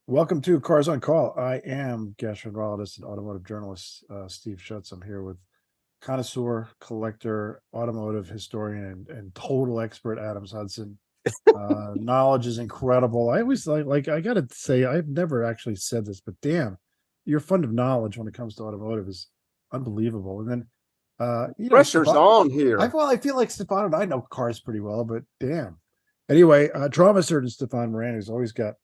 Welcome to Cars on Call. I am gastroenterologist and automotive journalist Steve Schutz. I'm here with connoisseur, collector, automotive historian, and total expert Adams Hudson. Knowledge is incredible. I always like I gotta say, I've never actually said this, but damn, your fund of knowledge when it comes to automotive is unbelievable. And then Pressure's Stephan, on here. I feel like Stephan and I know cars pretty well, but damn. Anyway, trauma surgeon Stephan Moran, who's always got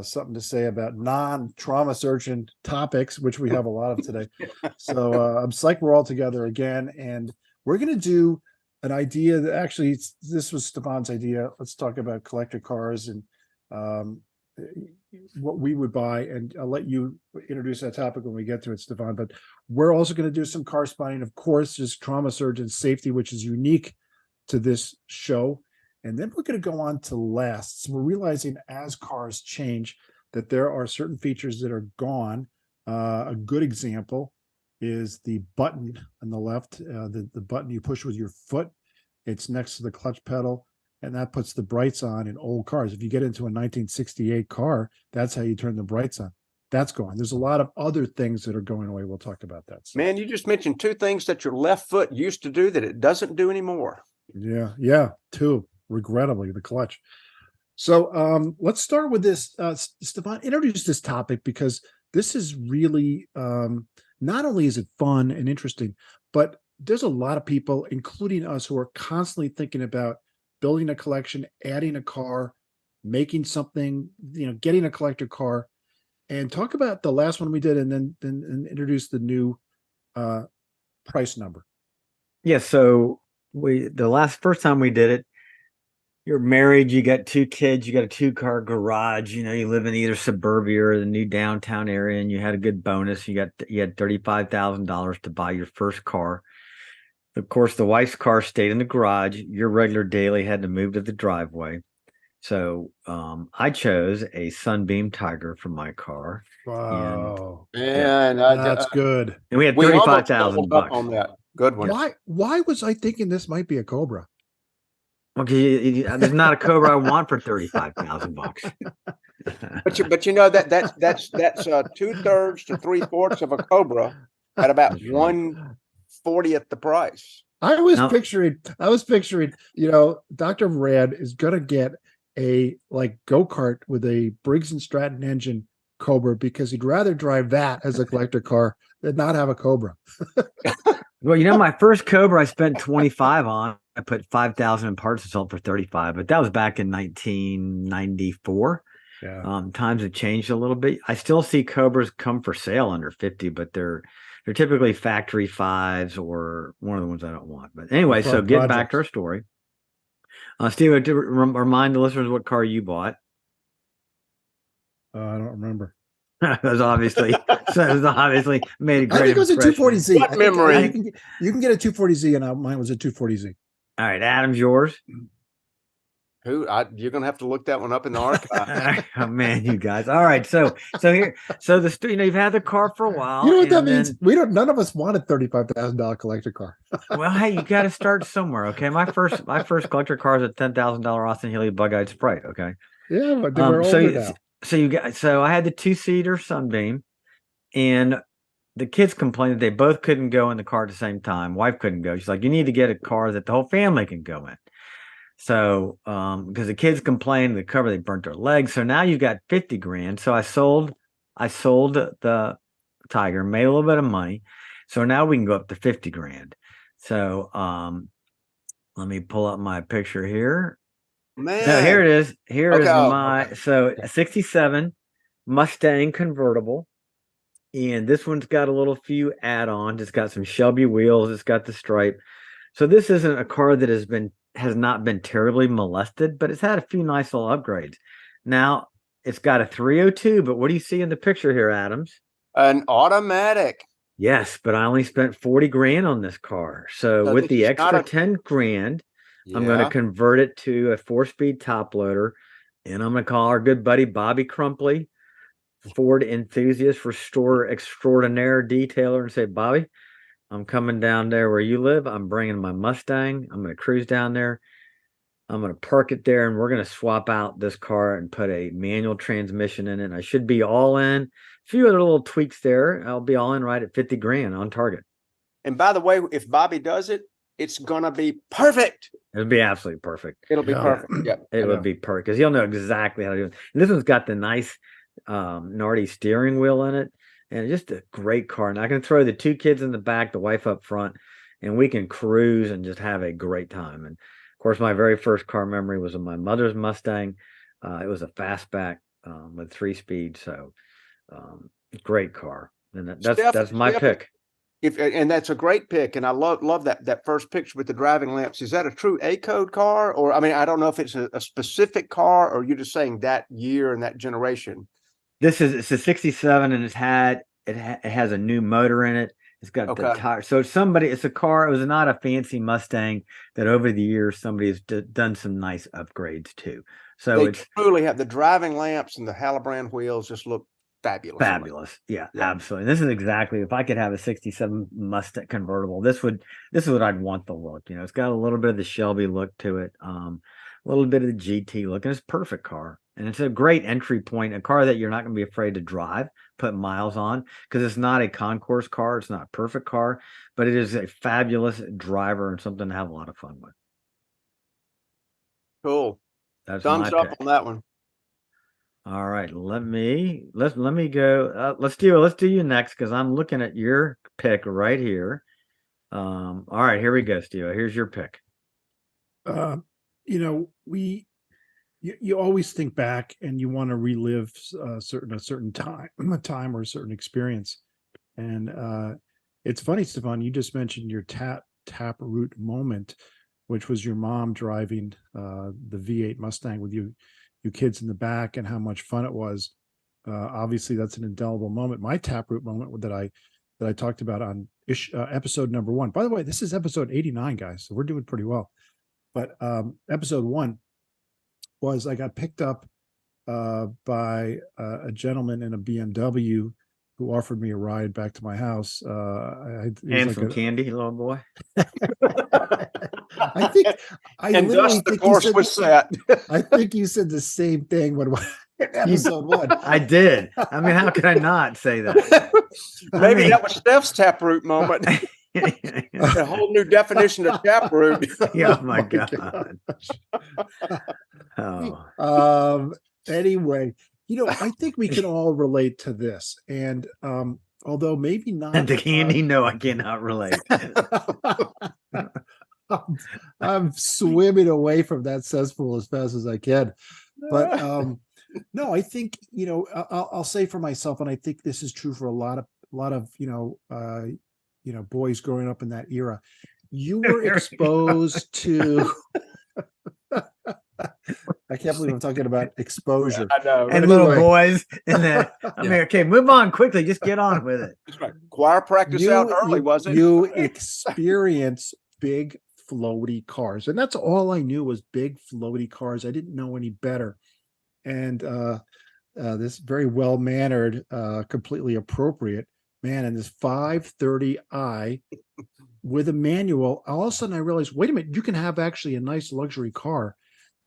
something to say about non-trauma surgeon topics, which we have a lot of today. So I'm psyched we're all together again, and we're going to do an idea that actually this was Stephan's idea. Let's talk about collector cars and what we would buy, and I'll let you introduce that topic when we get to it, Stephan. But we're also going to do some car spotting, of course, just trauma surgeon safety, which is unique to this show. And then we're going to go on to lasts. We're realizing as cars change that there are certain features that are gone. A good example is the button on the left, the button you push with your foot. It's next to the clutch pedal, and that puts the brights on in old cars. If you get into a 1968 car, that's how you turn the brights on. That's gone. There's a lot of other things that are going away. We'll talk about that. So, Man, you just mentioned two things that your left foot used to do that it doesn't do anymore. Yeah, two. Regrettably, the clutch. So let's start with this. Stephan, introduce this topic because this is really not only is it fun and interesting, but there's a lot of people, including us, who are constantly thinking about building a collection, adding a car, making something, getting a collector car. And talk about the last one we did, and then introduce the new price number. Yeah, so first time we did it, you're married, you got two kids, you got a 2-car garage, you live in either suburbia or the new downtown area, and you had a good bonus. You had $35,000 to buy your first car. Of course, the wife's car stayed in the garage. Your regular daily had to move to the driveway. So I chose a Sunbeam Tiger for my car. Wow. And that's good. And we had $35,000 on that. Good one. Why was I thinking this might be a Cobra? Okay, there's not a Cobra I want for $35,000. But that's 2/3 to 3/4 of a Cobra at about 1/40th the price. I was picturing, Dr. Moran is gonna get a go-kart with a Briggs and Stratton engine Cobra because he'd rather drive that as a collector car than not have a Cobra. Well, my first Cobra I spent 25 on. I put 5,000 in parts and sold for 35, but that was back in 1994. Yeah. Times have changed a little bit. I still see Cobras come for sale under 50, but they're typically factory 5s or one of the ones I don't want. But anyway, so getting back to our story. Steve, to remind the listeners what car you bought. I don't remember. It was obviously made a great I think it was a 240Z. What memory? You can get a 240Z, and mine was a 240Z. All right, Adam's yours. You're gonna have to look that one up in the archive. Oh man, you guys. All right, so you've had the car for a while. You know what that means? None of us wanted $35,000 collector car. Well, hey, you got to start somewhere, okay? My first collector car is a $10,000 Austin Healey bug-eyed Sprite, okay? Yeah, but we're older now. So I had the 2-seater Sunbeam, and the kids complained that they both couldn't go in the car at the same time. Wife couldn't go. She's like, you need to get a car that the whole family can go in. So, because the kids complained, the cover, they burnt their legs. So now you've got 50 grand. So I sold the Tiger, made a little bit of money. So now we can go up to 50 grand. So, let me pull up my picture here. Man. So here it is. Here is my 67 Mustang Convertible. And this one's got a few add-ons. It's got some Shelby wheels. It's got the stripe. So this isn't a car that has not been terribly molested, but it's had a few nice little upgrades. Now it's got a 302, but what do you see in the picture here, Adams? An automatic. Yes, but I only spent 40 grand on this car. So with the extra 10 grand, I'm going to convert it to a 4-speed top loader, and I'm going to call our good buddy Bobby Crumpley, Ford enthusiast, restorer extraordinaire, detailer, and say, Bobby, I'm coming down there where you live. I'm bringing my Mustang. I'm going to cruise down there. I'm going to park it there, and we're going to swap out this car and put a manual transmission in it. I should be all in. A few other little tweaks there. I'll be all in right at 50 grand on target. And by the way, if Bobby does it, it's gonna be perfect. It'll be absolutely perfect. It'll be Yeah. perfect. Yep. It would be perfect because he'll know exactly how to do it. And this one's got the nice Nardi steering wheel in it, and just a great car. And I can throw the 2 kids in the back, the wife up front, and we can cruise and just have a great time. And of course, my very first car memory was of my mother's Mustang. It was a fastback with 3-speed, so great car. And that's my pick. And that's a great pick, and I love that first picture with the driving lamps. Is that a true A code car, or I mean, I don't know if it's a specific car, or you're just saying that year and that generation? It's a 67, and it has a new motor in it. It's got the tire. So it's a car. It was not a fancy Mustang that over the years somebody has done some nice upgrades to. So They truly have the driving lamps and the Halibran wheels just look fabulous. Yeah, absolutely. This is exactly, if I could have a 67 Mustang convertible, this is what I'd want the look. It's got a little bit of the Shelby look to it, a little bit of the GT look, and it's a perfect car. And it's a great entry point, a car that you're not going to be afraid to drive, put miles on, because it's not a concourse car. It's not a perfect car, but it is a fabulous driver and something to have a lot of fun with. Cool. That's Thumbs my up pick. on that one. All right, let me go. Let's do you next, because I'm looking at your pick right here. All right, here we go, Steve. Here's your pick. You always think back and you want to relive a certain time or a certain experience. And it's funny, Stephan, you just mentioned your taproot moment, which was your mom driving the V8 Mustang with you kids in the back, and how much fun it was. Obviously, that's an indelible moment. My taproot moment that I talked about on episode number 1. By the way, this is episode 89, guys, so we're doing pretty well. But episode 1 was I got picked up by a gentleman in a BMW who offered me a ride back to my house. And some candy, little boy. I think and thus the course was set. I think you said the same thing when episode 1. I did. I mean, how could I not say that? Maybe that was Steph's taproot moment. A whole new definition of taproot. Oh my God. Anyway, I think we can all relate to this. And although maybe not. And the candy, no, I cannot relate. I'm swimming away from that cesspool as fast as I can. But no, I think, I'll say for myself, and I think this is true for a lot of boys growing up in that era. You were exposed to I can't believe I'm talking about exposure. I know. And little boys. And then, okay, move on quickly. Just get on with it. That's right. Choir practice out early, was it? You experience big floaty cars. And that's all I knew was big floaty cars. I didn't know any better. And this very well-mannered, completely appropriate man in this 530i with a manual. All of a sudden I realized, wait a minute, you can have actually a nice luxury car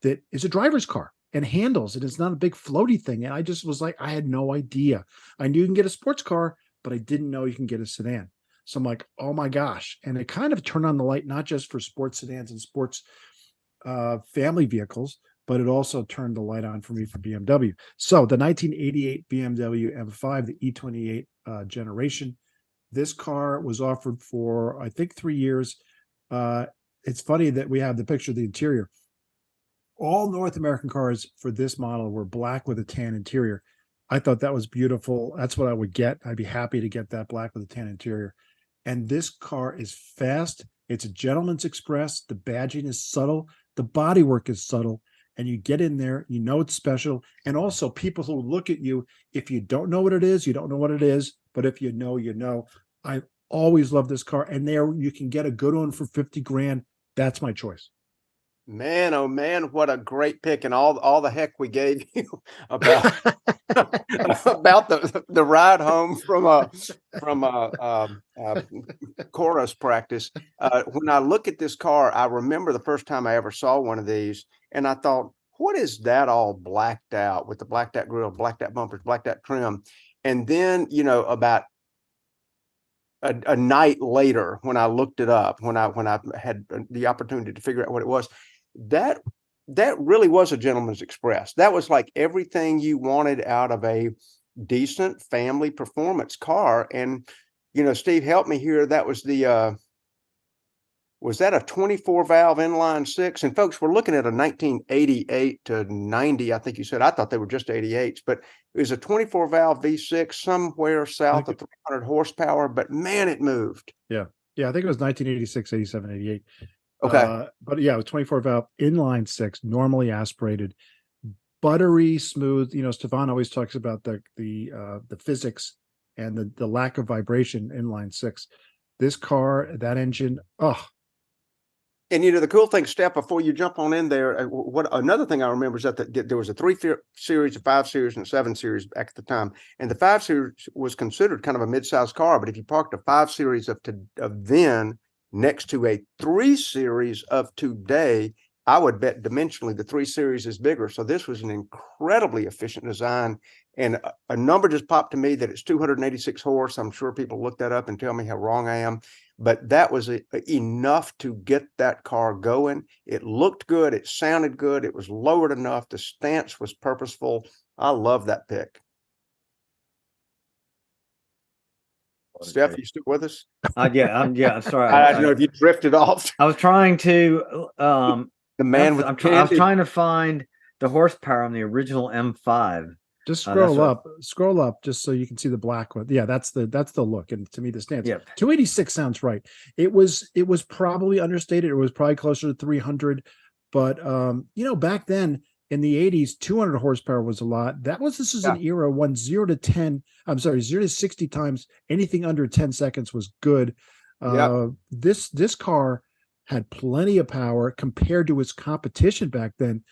that is a driver's car and handles, and it's not a big floaty thing. And I just was like, I had no idea. I knew you can get a sports car, but I didn't know you can get a sedan. So I'm like, oh my gosh. And it kind of turned on the light, not just for sports sedans and sports family vehicles, but it also turned the light on for me for BMW. So the 1988 BMW M5, the E28 generation, this car was offered for, I think, 3 years. It's funny that we have the picture of the interior. All North American cars for this model were black with a tan interior. I thought that was beautiful. That's what I would get. I'd be happy to get that black with a tan interior. And this car is fast. It's a gentleman's express. The badging is subtle. The bodywork is subtle. And you get in there, you know it's special. And also people who look at you, if you don't know what it is, you don't know what it is. But if you know, you know. I always love this car. And there you can get a good one for 50 grand. That's my choice. Man, oh man, what a great pick, and all the heck we gave you about about the ride home from chorus practice. When I look at this car, I remember the first time I ever saw one of these, and I thought, what is that all blacked out with the blacked out grill, blacked out bumpers, blacked out trim? And then, about a night later, when I looked it up, when I had the opportunity to figure out what it was, that really was a gentleman's express. That was like everything you wanted out of a decent family performance car. And Steve, help me here. That was was that a 24 valve inline six? And folks, we're looking at a 1988 to 90. I think you said, I thought they were just 88s, but it was a 24 valve V6 somewhere south of 300 horsepower, but man, it moved. Yeah. I think it was 1986, 87, 88. Okay. But yeah, it was 24 valve inline six, normally aspirated, buttery smooth. Stephan always talks about the physics and the lack of vibration inline six. This car, that engine, And the cool thing, Steph, before you jump on in there, what another thing I remember is that there was a 3 Series, a 5 Series, and a 7 Series back at the time. And the 5 Series was considered kind of a mid-sized car, but if you parked a 5 Series of then next to a 3 Series of today, I would bet dimensionally the 3 Series is bigger. So this was an incredibly efficient design. And a number just popped to me that it's 286 horse. I'm sure people look that up and tell me how wrong I am. But that was enough to get that car going. It looked good. It sounded good. It was lowered enough. The stance was purposeful. I love that pick. Steph, you still with us? Yeah, I'm sorry. I don't know if you drifted off. I was trying to The man with I was trying to find the horsepower on the original M5. just scroll up just so you can see the black one. Yeah, that's the look. And to me, the stance. Yeah. 286 sounds right. It was probably understated. It was probably closer to 300. But back then in the 80s, 200 horsepower was a lot. This is an era when 0 to 60 times, anything under 10 seconds was good. This car had plenty of power compared to its competition back then.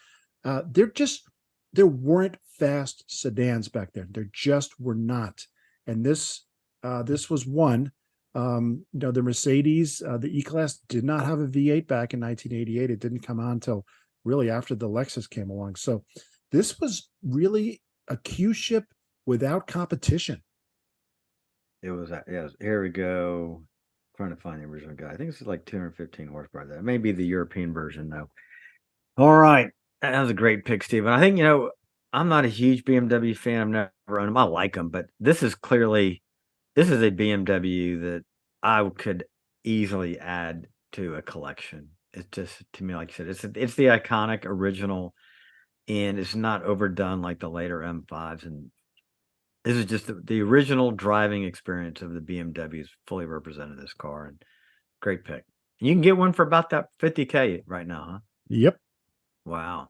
There weren't fast sedans back then. There just were not. And this was one. The Mercedes, the E-Class did not have a V8 back in 1988. It didn't come on until really after the Lexus came along. So this was really a Q ship without competition. It was, here we go. Trying to find the original guy. I think it's like 215 horsepower. That may be the European version though. All right. That was a great pick, Stephen. I think, I'm not a huge BMW fan. I've never owned them. I like them, but this is a BMW that I could easily add to a collection. It's just, to me, like I said, it's the iconic original, and it's not overdone like the later M5s. And this is just the original driving experience of the BMWs fully represented this car, and great pick. You can get one for about that $50K right now, huh? Yep. Wow.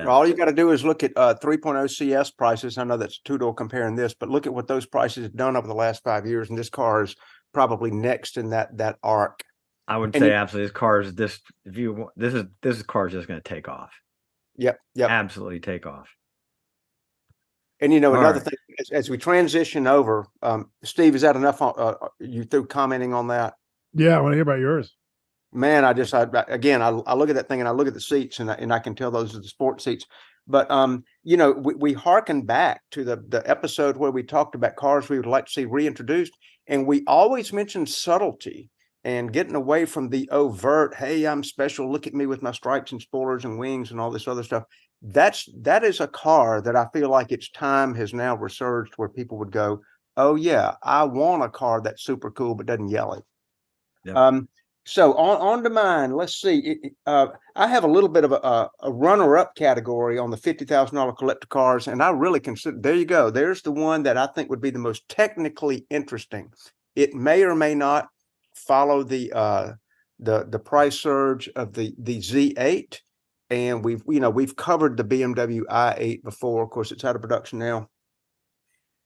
All you got to do is look at 3.0 CS prices. I know that's two-door comparing this, but look at what those prices have done over the last 5 years, and this car is probably next in that arc. I would say absolutely. This car is this car is just going to take off. Yep. Absolutely take off. And another thing, as we transition over, Steve, is that enough? You through commenting on that? Yeah, I want to hear about yours. Man, I look at that thing and I look at the seats and I can tell those are the sport seats. But we hearken back to the episode where we talked about cars we would like to see reintroduced, and we always mentioned subtlety and getting away from the overt. Hey, I'm special. Look at me with my stripes and spoilers and wings and all this other stuff. That is a car that I feel like its time has now resurged, where people would go, oh yeah, I want a car that's super cool but doesn't yell it. Yep. So on to mine, let's see. I have a little bit of a runner-up category on the $50,000 collector cars, and I really consider, there you go. There's the one that I think would be the most technically interesting. It may or may not follow the price surge of the Z8, and we've covered the BMW i8 before. Of course, it's out of production now.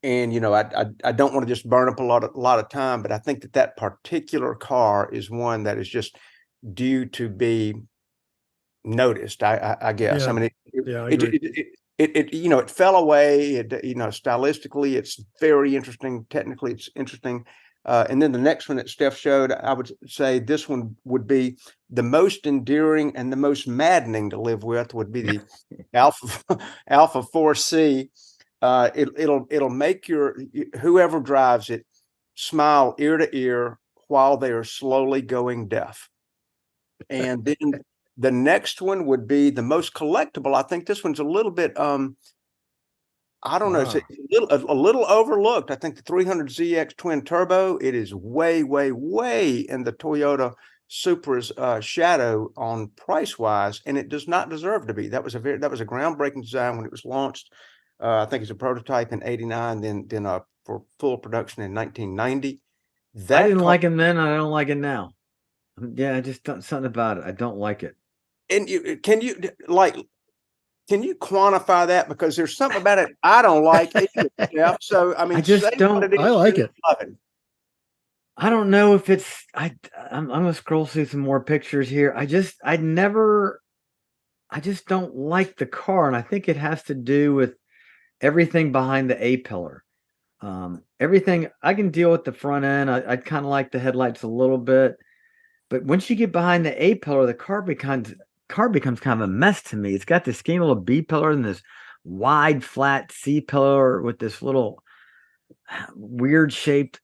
And, I don't want to just burn up a lot of time, but I think that particular car is one that is just due to be noticed, I guess. Yeah. I mean, I agree. it fell away. Stylistically, it's very interesting. Technically, it's interesting. And then the next one that Steph showed, I would say this one would be the most endearing and the most maddening to live with would be the Alpha 4C. It'll make whoever drives it smile ear to ear while they are slowly going deaf. And then the next one would be the most collectible. I think this one's a little bit I don't know. It's a little overlooked. I think the 300ZX twin turbo, it is way, way, way in the Toyota Supra's shadow on price wise, and it does not deserve to be. That was a groundbreaking design when it was launched. I think it's a prototype in '89, then for full production in 1990. I didn't like it then. I don't like it now. Yeah, I just don't, something about it. I don't like it. And can you quantify that? Because there's something about it I don't like. Yeah. So I mean, I just don't. I like it. I don't know if it's. I'm gonna scroll through some more pictures here. I just don't like the car, and I think it has to do with everything behind the A pillar. Everything I can deal with the front end. I kind of like the headlights a little bit, but once you get behind the A pillar, the car becomes kind of a mess to me. It's got this skinny little B pillar and this wide flat C pillar with this little weird shaped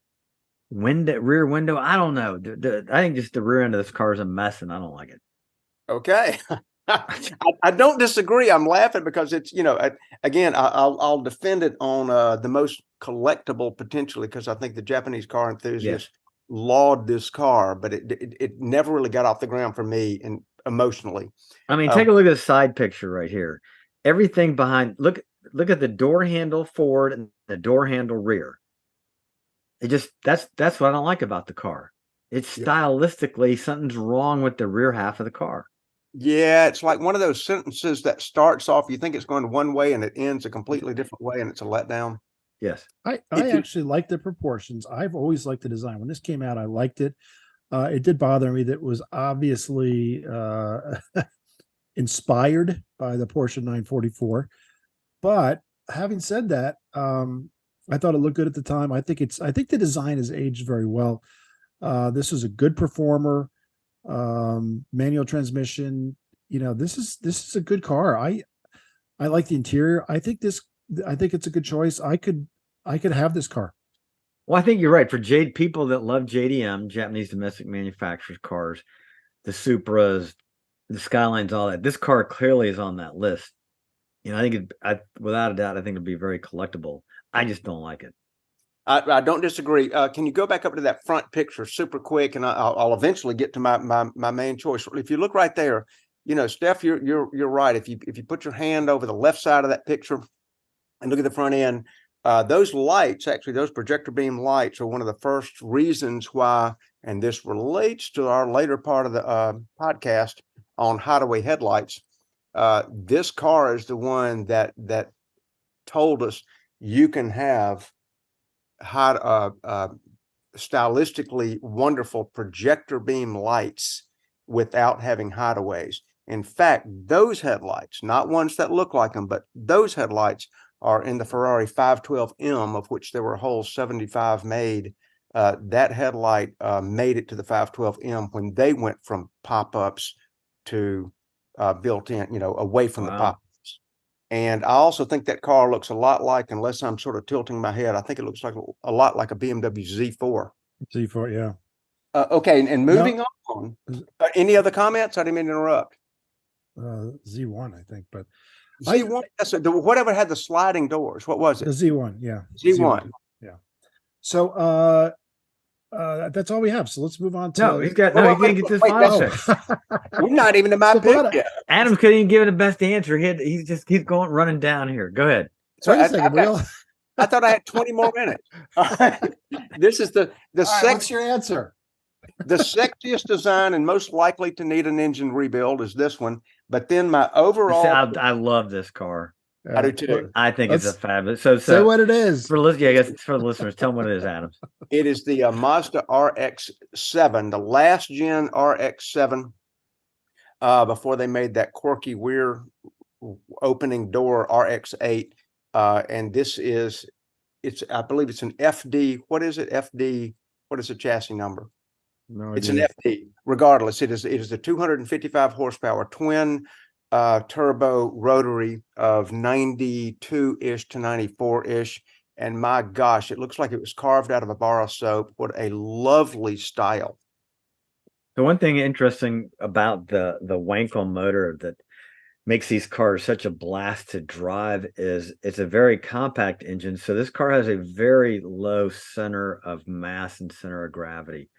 rear window. I don't know. I think just the rear end of this car is a mess and I don't like it. Okay. I don't disagree. I'm laughing because it's, again, I'll defend it on the most collectible potentially, because I think the Japanese car enthusiasts laud this car, but it never really got off the ground for me and emotionally. I mean, take a look at the side picture right here. Everything behind, look at the door handle forward and the door handle rear. That's what I don't like about the car. It's stylistically something's wrong with the rear half of the car. Yeah, it's like one of those sentences that starts off, you think it's going one way and it ends a completely different way, and it's a letdown. Yes. I actually like the proportions. I've always liked the design. When this came out, I liked it. It did bother me that it was obviously inspired by the Porsche 944. But having said that, I thought it looked good at the time. I think the design has aged very well. This is a good performer. Manual transmission. This is a good car. I like the interior. I think it's a good choice. I could have this car. Well, I think you're right. For people that love JDM, Japanese domestic manufacturers cars, the Supras, the Skylines, all that, this car clearly is on that list. I think without a doubt, I think it'd be very collectible. I just don't like it. I don't disagree. Can you go back up to that front picture super quick, and I'll eventually get to my main choice. If you look right there, Steph, you're right. If you put your hand over the left side of that picture and look at the front end, those lights, actually, those projector beam lights are one of the first reasons why, and this relates to our later part of the podcast on hideaway headlights. This car is the one that told us you can have stylistically wonderful projector beam lights without having hideaways. In fact, those headlights, not ones that look like them, but those headlights are in the Ferrari 512M, of which there were a whole 75 made. That headlight made it to the 512M when they went from pop-ups to built-in, away from the pop-ups. And I also think that car looks a lot like, unless I'm sort of tilting my head, I think it looks like a lot like a BMW Z4. Z4, yeah. Okay, and moving on. Any other comments? I didn't mean to interrupt. Z1, I think, but Z1. Whatever had the sliding doors. What was it? The Z1, yeah. Z1. Yeah. So that's all we have. So let's move on to. He didn't get this final pick. We're not even to my pick yet. Adams couldn't even give it the best answer. He's going running down here. Go ahead. So I thought I had 20 more minutes. This is the what's your answer? The sexiest design and most likely to need an engine rebuild is this one. But then my overall, I love this car. I do too. I think it's a fabulous. So say what it is I guess for the listeners. Tell them what it is, Adams. It is the Mazda RX7, the last gen RX7. Before they made that quirky, weird opening door RX-8. And this is, I believe it's an FD. What is it? FD. What is the chassis number? No It's idea. an FD. Regardless, it is the 255 horsepower twin turbo rotary of 92-ish to 94-ish. And my gosh, it looks like it was carved out of a bar of soap. What a lovely style. The one thing interesting about the Wankel motor that makes these cars such a blast to drive is it's a very compact engine. So this car has a very low center of mass and center of gravity,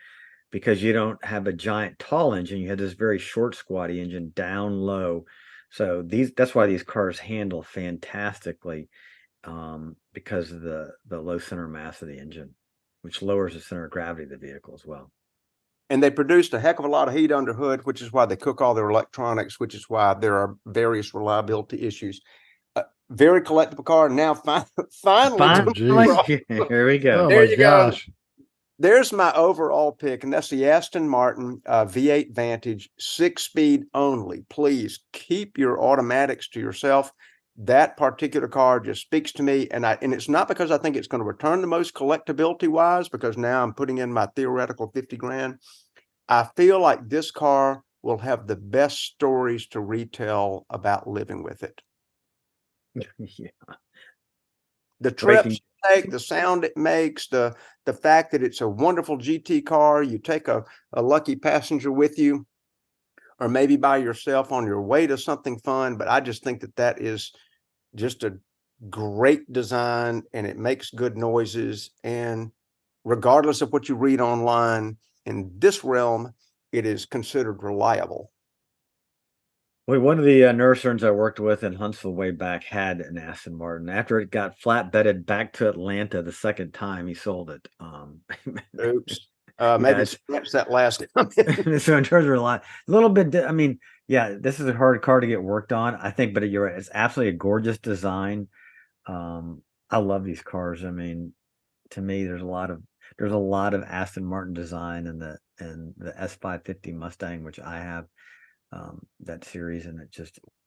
because you don't have a giant tall engine. You have this very short squatty engine down low. So that's why these cars handle fantastically, because of the low center mass of the engine, which lowers the center of gravity of the vehicle as well. And they produced a heck of a lot of heat under hood, which is why they cook all their electronics, which is why there are various reliability issues. Very collectible car. Now, finally, Here we go. Oh There my you go. gosh. There's my overall pick, and that's the Aston Martin V8 Vantage, 6-speed only. Please keep your automatics to yourself. That particular car just speaks to me, and it's not because I think it's going to return the most collectability wise, because now I'm putting in my theoretical 50 grand. I feel like this car will have the best stories to retell about living with it. Yeah. The trips you take, the sound it makes, the fact that it's a wonderful GT car. You take a lucky passenger with you, or maybe by yourself on your way to something fun. But I just think that is just a great design, and it makes good noises. And regardless of what you read online, in this realm, it is considered reliable. Well, one of the nurse surgeons I worked with in Huntsville way back had an Aston Martin. After it got flatbedded back to Atlanta the second time, he sold it. Oops. Maybe scratch that last comment. So in terms of a little bit, I mean, yeah, this is a hard car to get worked on, I think, but you're right. It's absolutely a gorgeous design. I love these cars. I mean, to me, there's a lot of Aston Martin design in the S550 Mustang, which I have, that series, and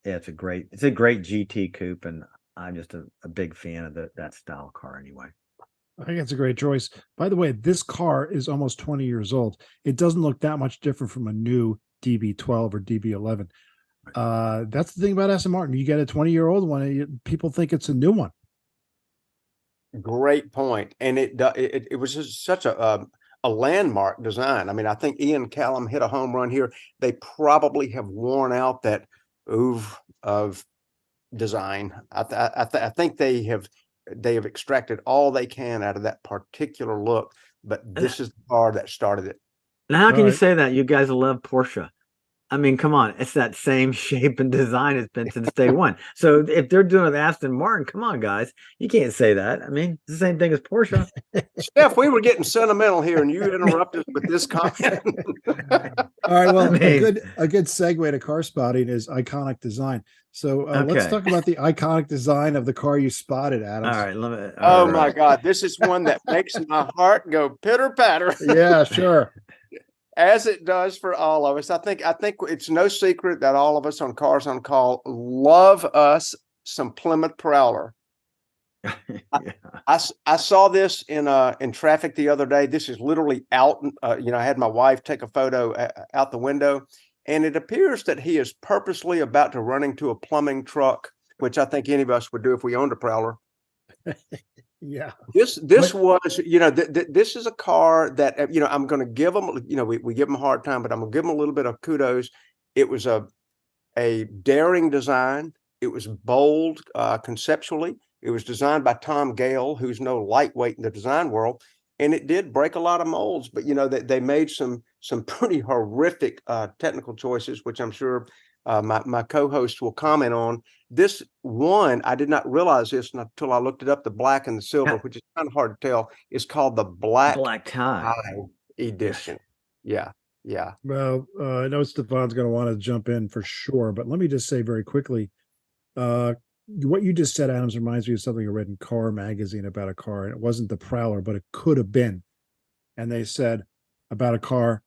it's a great GT coupe, and I'm just a big fan of that style car anyway. I think it's a great choice. By the way, this car is almost 20 years old. It doesn't look that much different from a new DB12 or DB11. That's the thing about Aston Martin. You get a 20-year-old one, people think it's a new one. Great point. And it was just such a landmark design. I mean, I think Ian Callum hit a home run here. They probably have worn out that oomph of design. I think they have extracted all they can out of that particular look, but this is the car that started it. Now, how can you say that? You guys love Porsche. I mean, come on. It's that same shape and design it's been since day one. So if they're doing it with Aston Martin, come on, guys. You can't say that. I mean, it's the same thing as Porsche. Steph, we were getting sentimental here, and you interrupted with this comment. All right. Well, a good segue to car spotting is iconic design. So let's talk about the iconic design of the car you spotted, Adams. All right. Oh my God, this is one that makes my heart go pitter patter. Yeah, sure. As it does for all of us. I think it's no secret that all of us on Cars on Call love us some Plymouth Prowler. Yeah. I saw this in traffic the other day. This is literally out. I had my wife take a photo out the window, and it appears that he is purposely about to run into a plumbing truck, which I think any of us would do if we owned a Prowler. Yeah. This was, this is a car that, I'm going to give them, we give them a hard time, but I'm going to give them a little bit of kudos. It was a daring design. It was bold conceptually. It was designed by Tom Gale, who's no lightweight in the design world. And it did break a lot of molds, but, they made some pretty horrific technical choices, which I'm sure my co-host will comment on. This one, I did not realize this until I looked it up. The black and the silver, which is kind of hard to tell, is called the black tie edition. Yeah. Well, I know Stephan's going to want to jump in for sure, but let me just say very quickly, what you just said, Adams, reminds me of something I read in Car magazine about a car, and it wasn't the Prowler, but it could have been. And they said about a car,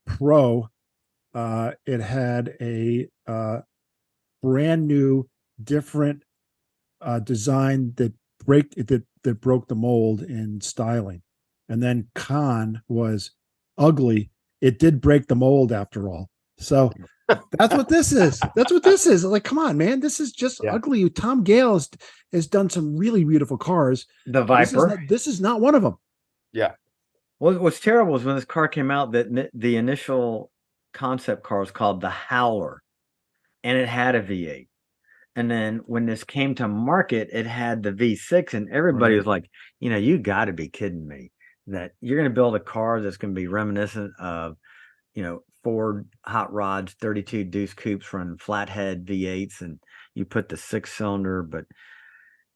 Pro, it had a brand new different design that broke the mold in styling. And then con was ugly. It did break the mold after all. So that's what this is. That's what this is. Like, come on, man. This is just Yeah. ugly. Tom Gale has done some really beautiful cars. The Viper. This is not one of them. Yeah. What's terrible is when this car came out, that the initial concept car was called the Howler, and it had a V8. And then when this came to market, it had the V6, and everybody Right. was like, you got to be kidding me that you're going to build a car that's going to be reminiscent of, Ford hot rods, 32 deuce coupes running flathead V8s, and you put the 6-cylinder, but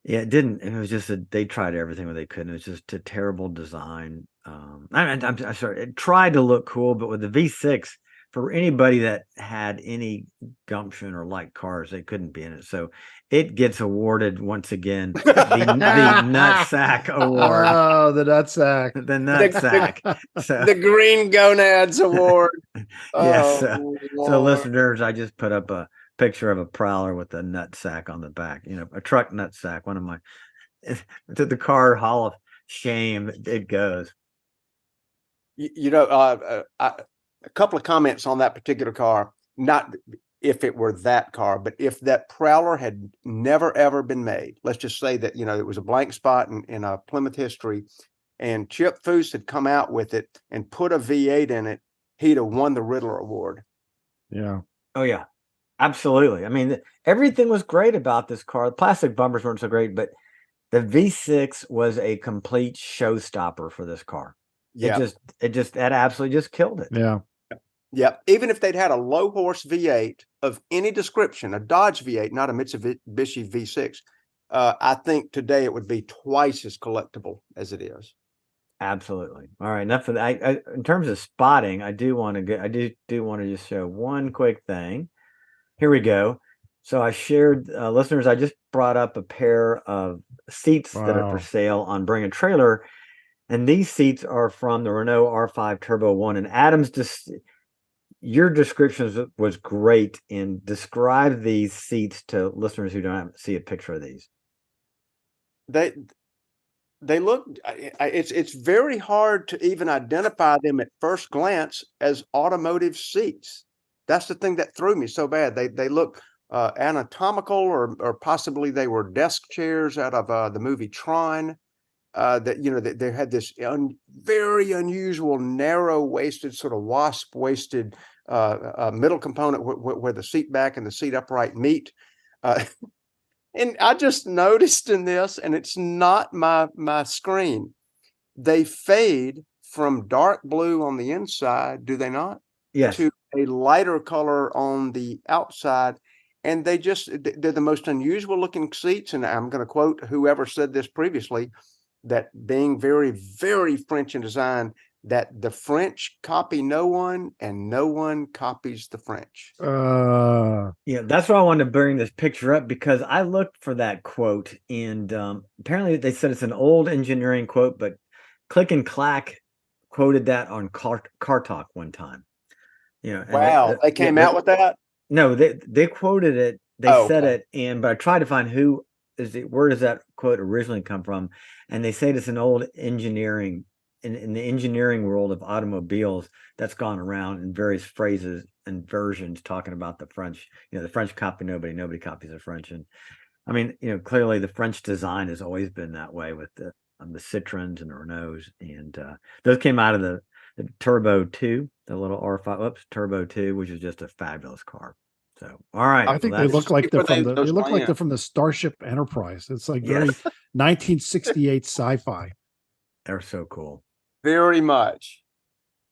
yeah, it didn't. It was just they tried everything that they could. It was just a terrible design. I'm sorry. It tried to look cool, but with the V6, for anybody that had any gumption or liked cars, they couldn't be in it. So it gets awarded once again the Nutsack Award. Oh, the nutsack. The Nutsack. So The Green Gonads Award. yes. Oh, So Lord. listeners, I just put up a picture of a Prowler with a nutsack on the back. A truck nutsack. One of my to the car Hall of Shame. It goes. A couple of comments on that particular car. Not if it were that car, but if that Prowler had never ever been made. Let's just say that it was a blank spot in Plymouth history, and Chip Foose had come out with it and put a V8 in it, he'd have won the Riddler Award. Yeah. Oh yeah, absolutely. I mean, everything was great about this car. The plastic bumpers weren't so great, but the V6 was a complete showstopper for this car. Yeah, That absolutely just killed it. Yeah. yeah. Even if they'd had a low horse V8 of any description, a Dodge V8, not a Mitsubishi V6, I think today it would be twice as collectible as it is. Absolutely. All right. Enough of that. In terms of spotting, I do want to just show one quick thing. Here we go. So I shared, listeners, I just brought up a pair of seats that are for Wow. sale on Bring a Trailer. And these seats are from the Renault R5 Turbo 1. And Adam's your description was great. And describe these seats to listeners who don't see a picture of these. They look, it's very hard to even identify them at first glance as automotive seats. That's the thing that threw me so bad. They look anatomical, or possibly they were desk chairs out of the movie Tron. That they had this very unusual narrow-waisted, sort of wasp-waisted middle component where the seat back and the seat upright meet. And I just noticed in this, and it's not my screen, they fade from dark blue on the inside, do they not? Yes. To a lighter color on the outside. And they're the most unusual looking seats. And I'm going to quote whoever said this previously, that being very, very French in design, that the French copy no one and no one copies the French. Yeah, that's why I wanted to bring this picture up, because I looked for that quote, and apparently they said it's an old engineering quote, but Click and Clack quoted that on Car Talk one time. Wow, they came out with that? No, they quoted it. They said okay. it, but I tried to find where does that quote originally come from, and they say it's an old engineering in the engineering world of automobiles that's gone around in various phrases and versions talking about the French. The French copy nobody copies the French, and I mean, clearly the French design has always been that way with the Citroens and the Renaults, and those came out of the Turbo 2, the little R5 Turbo 2, which is just a fabulous car. So, all right. I think they look like they're from the Starship Enterprise. It's like very 1968 sci-fi. They're so cool. Very much.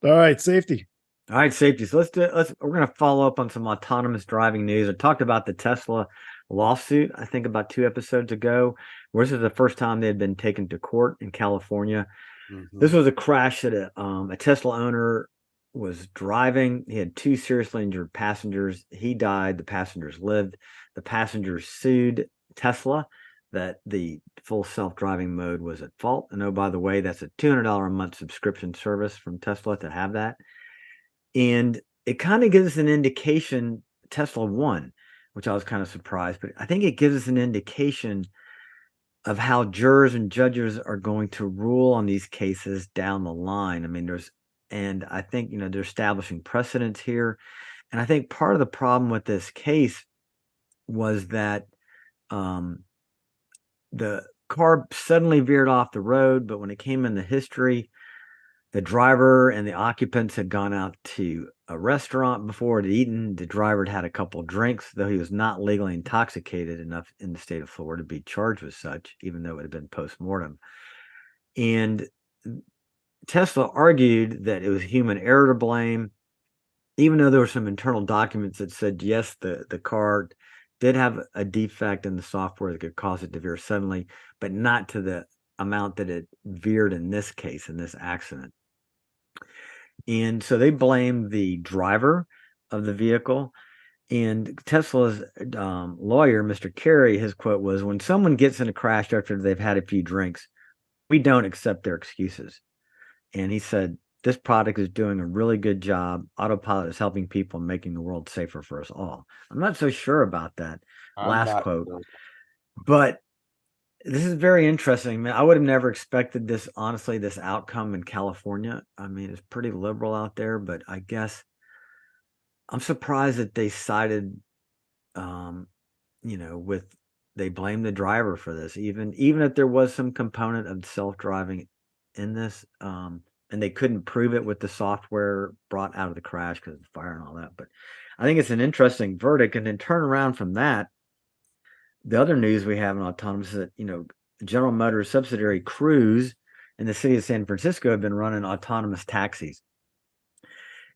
All right, safety. All right, safety. So we're going to follow up on some autonomous driving news. I talked about the Tesla lawsuit, I think about 2 episodes ago, where this is the first time they had been taken to court in California. Mm-hmm. This was a crash that a Tesla owner was driving. He had 2 seriously injured passengers. He died. The passengers lived. The passengers sued Tesla that the full self-driving mode was at fault. And oh, by the way, that's a $200 a month subscription service from Tesla to have that. And it kind of gives us an indication Tesla won. which I was kind of surprised. But I think it gives us an indication of how jurors and judges are going to rule on these cases down the line. I mean, and I think, they're establishing precedents here. And I think part of the problem with this case was that the car suddenly veered off the road, but when it came in the history, the driver and the occupants had gone out to a restaurant before, had eaten. The driver had had a couple of drinks, though he was not legally intoxicated enough in the state of Florida to be charged with such, even though it had been post-mortem. And Tesla argued that it was human error to blame, even though there were some internal documents that said, yes, the car did have a defect in the software that could cause it to veer suddenly, but not to the amount that it veered in this case, in this accident. And so they blamed the driver of the vehicle. And Tesla's lawyer, Mr. Carey, his quote was, "When someone gets in a crash after they've had a few drinks, we don't accept their excuses." And he said, "This product is doing a really good job. Autopilot is helping people and making the world safer for us all." I'm not so sure about that last quote, but this is very interesting. Man, I would have never expected this, honestly, this outcome in California. I mean, it's pretty liberal out there, but I guess I'm surprised that they sided, they blamed the driver for this, even if there was some component of self-driving in this, and they couldn't prove it with the software brought out of the crash because of the fire and all that. But I think it's an interesting verdict. And then turn around from that, the other news we have in autonomous is that, General Motors subsidiary Cruise in the city of San Francisco have been running autonomous taxis.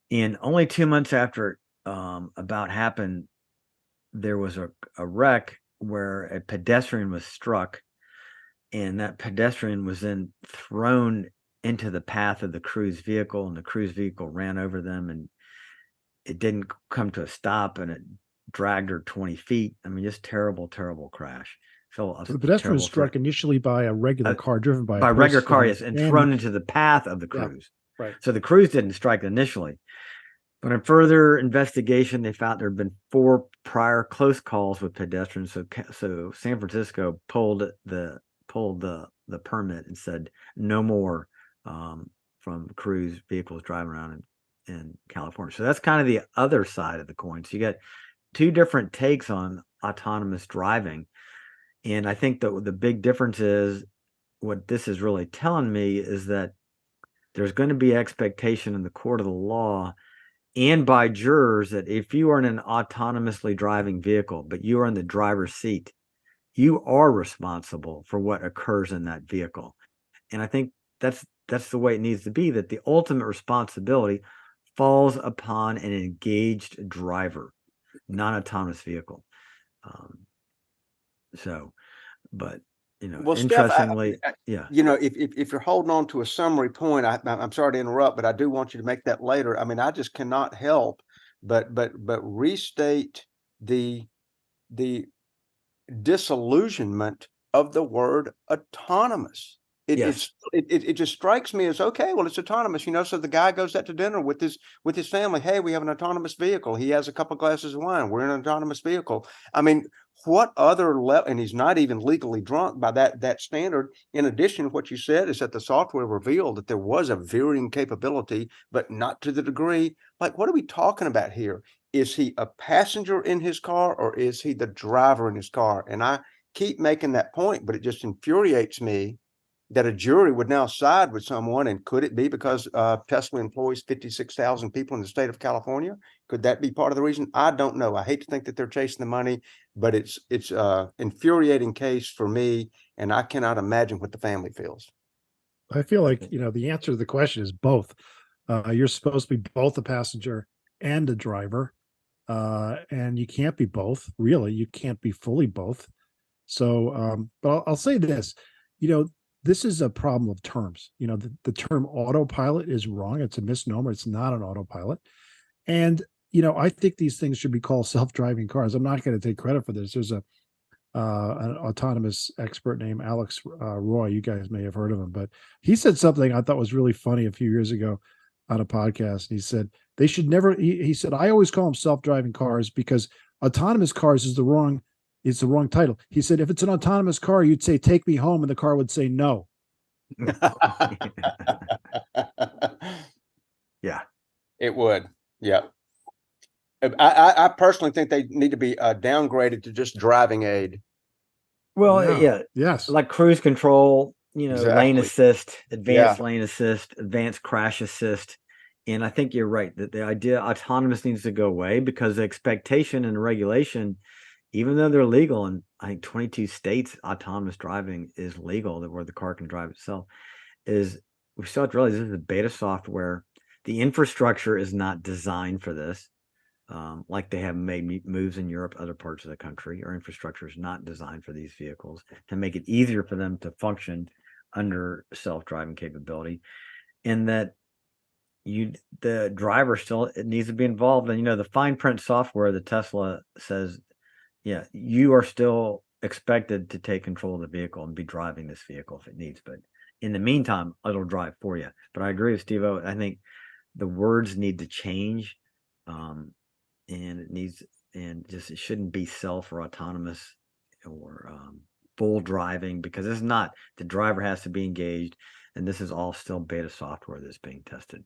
And only 2 months after about happened, there was a wreck where a pedestrian was struck, and that pedestrian was then thrown into the path of the Cruise vehicle, and the Cruise vehicle ran over them, and it didn't come to a stop, and it dragged her 20 feet. I mean, just terrible, terrible crash. So the pedestrian was struck initially by a regular car driven by a regular car, yes, and thrown into the path of the Cruise. Yeah, right. So the Cruise didn't strike initially. But in further investigation, they found there had been 4 prior close calls with pedestrians. So San Francisco pulled the permit and said no more from Cruise vehicles driving around in California. So that's kind of the other side of the coin. So you got 2 different takes on autonomous driving. And I think that the big difference is, what this is really telling me is that there's going to be expectation in the court of the law and by jurors that if you are in an autonomously driving vehicle, but you are in the driver's seat, you are responsible for what occurs in that vehicle. And I think that's the way it needs to be, that the ultimate responsibility falls upon an engaged driver, non-autonomous vehicle. But Well, interestingly, Steph, yeah. If you're holding on to a summary point, I'm sorry to interrupt, but I do want you to make that later. I mean, I just cannot help but restate the disillusionment of the word autonomous. It just strikes me as, okay, well, it's autonomous, so the guy goes out to dinner with his family. Hey, we have an autonomous vehicle. He has a couple glasses of wine. We're in an autonomous vehicle. I mean, what other level? And he's not even legally drunk by that standard. In addition, what you said is that the software revealed that there was a veering capability, but not to the degree. Like, what are we talking about here? Is he a passenger in his car, or is he the driver in his car? And I keep making that point, but it just infuriates me that a jury would now side with someone. And could it be because Tesla employs 56,000 people in the state of California? Could that be part of the reason? I don't know. I hate to think that they're chasing the money, but it's infuriating case for me, and I cannot imagine what the family feels. I feel like, the answer to the question is both. You're supposed to be both a passenger and a driver, and you can't be both. Really, you can't be fully both. So, but I'll say this, this is a problem of terms. The term autopilot is wrong. It's a misnomer. It's not an autopilot. And, I think these things should be called self-driving cars. I'm not going to take credit for this. There's an autonomous expert named Alex Roy. You guys may have heard of him, but he said something I thought was really funny a few years ago on a podcast. And he said, they should never, he said, I always call them self-driving cars because autonomous cars is the wrong title. He said, if it's an autonomous car, you'd say, take me home. And the car would say no. Yeah. It would. Yeah. I personally think they need to be downgraded to just driving aid. Well, Yeah. yeah. Yes. Like cruise control, lane Exactly. assist, advanced Yeah. lane assist, advanced crash assist. And I think you're right that the idea autonomous needs to go away because the expectation and regulation, even though they're legal in I think 22 states, autonomous driving is legal, that where the car can drive itself, is we still have to realize this is a beta software. The infrastructure is not designed for this. Like they have made moves in Europe, other parts of the country. Our infrastructure is not designed for these vehicles to make it easier for them to function under self-driving capability, and that the driver still it needs to be involved. And the fine print software, the Tesla says, yeah, you are still expected to take control of the vehicle and be driving this vehicle if it needs. But in the meantime, it'll drive for you. But I agree with Steve-O. I think the words need to change. And it shouldn't be self or autonomous or full driving, because it's not. The driver has to be engaged, and this is all still beta software that's being tested.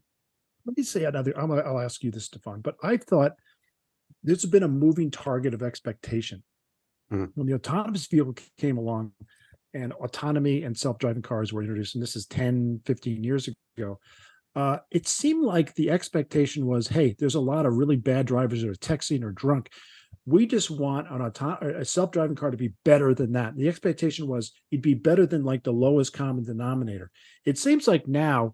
Let me say another, I'll ask you this, Stefan, but I thought there's been a moving target of expectation. When the autonomous vehicle came along and autonomy and self-driving cars were introduced, and this is 10, 15 years ago, it seemed like the expectation was, hey, there's a lot of really bad drivers that are texting or drunk. We just want a self-driving car to be better than that. The expectation was it'd be better than like the lowest common denominator. It seems like now,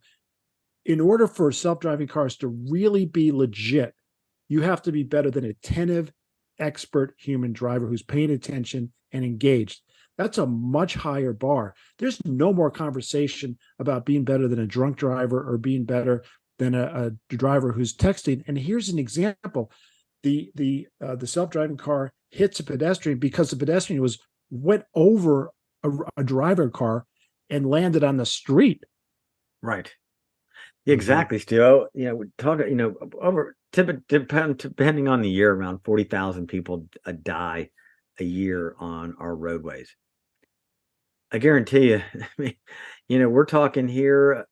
in order for self-driving cars to really be legit, you have to be better than an attentive, expert human driver who's paying attention and engaged. That's a much higher bar. There's no more conversation about being better than a drunk driver or being better than a driver who's texting. And here's an example. The self-driving car hits a pedestrian because the pedestrian went over a driver car and landed on the street. Right. Exactly, Stu. Over depending on the year, around 40,000 people die a year on our roadways. I guarantee you, I mean, we're talking here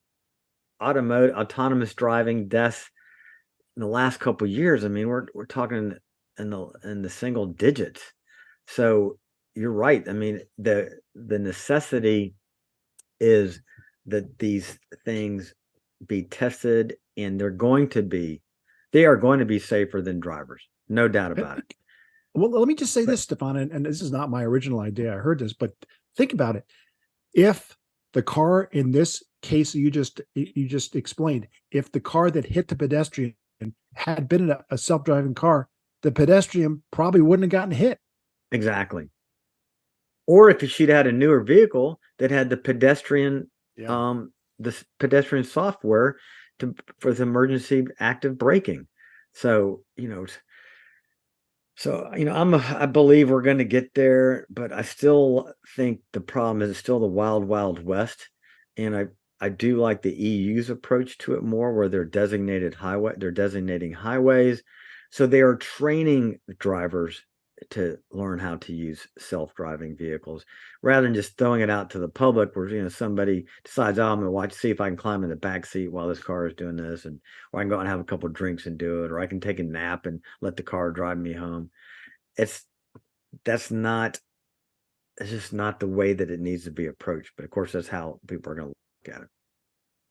autonomous driving deaths in the last couple of years. I mean, we're talking in the single digits. So you're right. I mean, the necessity is that these things be tested, and they are going to be safer than drivers. No doubt about it. Well, let me just say this, Stefan, and this is not my original idea. I heard this, but think about it. If the car in this case you just explained, if the car that hit the pedestrian had been a self-driving car, the pedestrian probably wouldn't have gotten hit. Exactly. Or if she'd had a newer vehicle that had the pedestrian, this pedestrian software for the emergency active braking. So, I believe we're going to get there, but I still think the problem is it's still the wild, wild west. And I do like the EU's approach to it more, where they're designating highways. So they are training drivers to learn how to use self-driving vehicles rather than just throwing it out to the public where somebody decides, oh, I'm going to see if I can climb in the back seat while this car is doing this, or I can go out and have a couple of drinks and do it, or I can take a nap and let the car drive me home. It's just not the way that it needs to be approached. But of course, that's how people are going to look at it.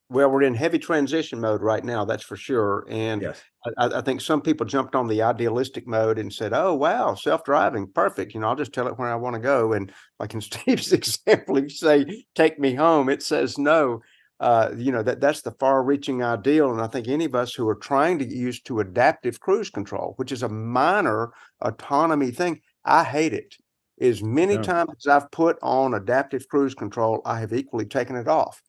Well, we're in heavy transition mode right now, that's for sure. And yes. I think some people jumped on the idealistic mode and said, oh, wow, self-driving, perfect. I'll just tell it where I want to go. And like in Steve's example, if you say, take me home, it says no. That's the far-reaching ideal. And I think any of us who are trying to get used to adaptive cruise control, which is a minor autonomy thing, I hate it. As many times as I've put on adaptive cruise control, I have equally taken it off.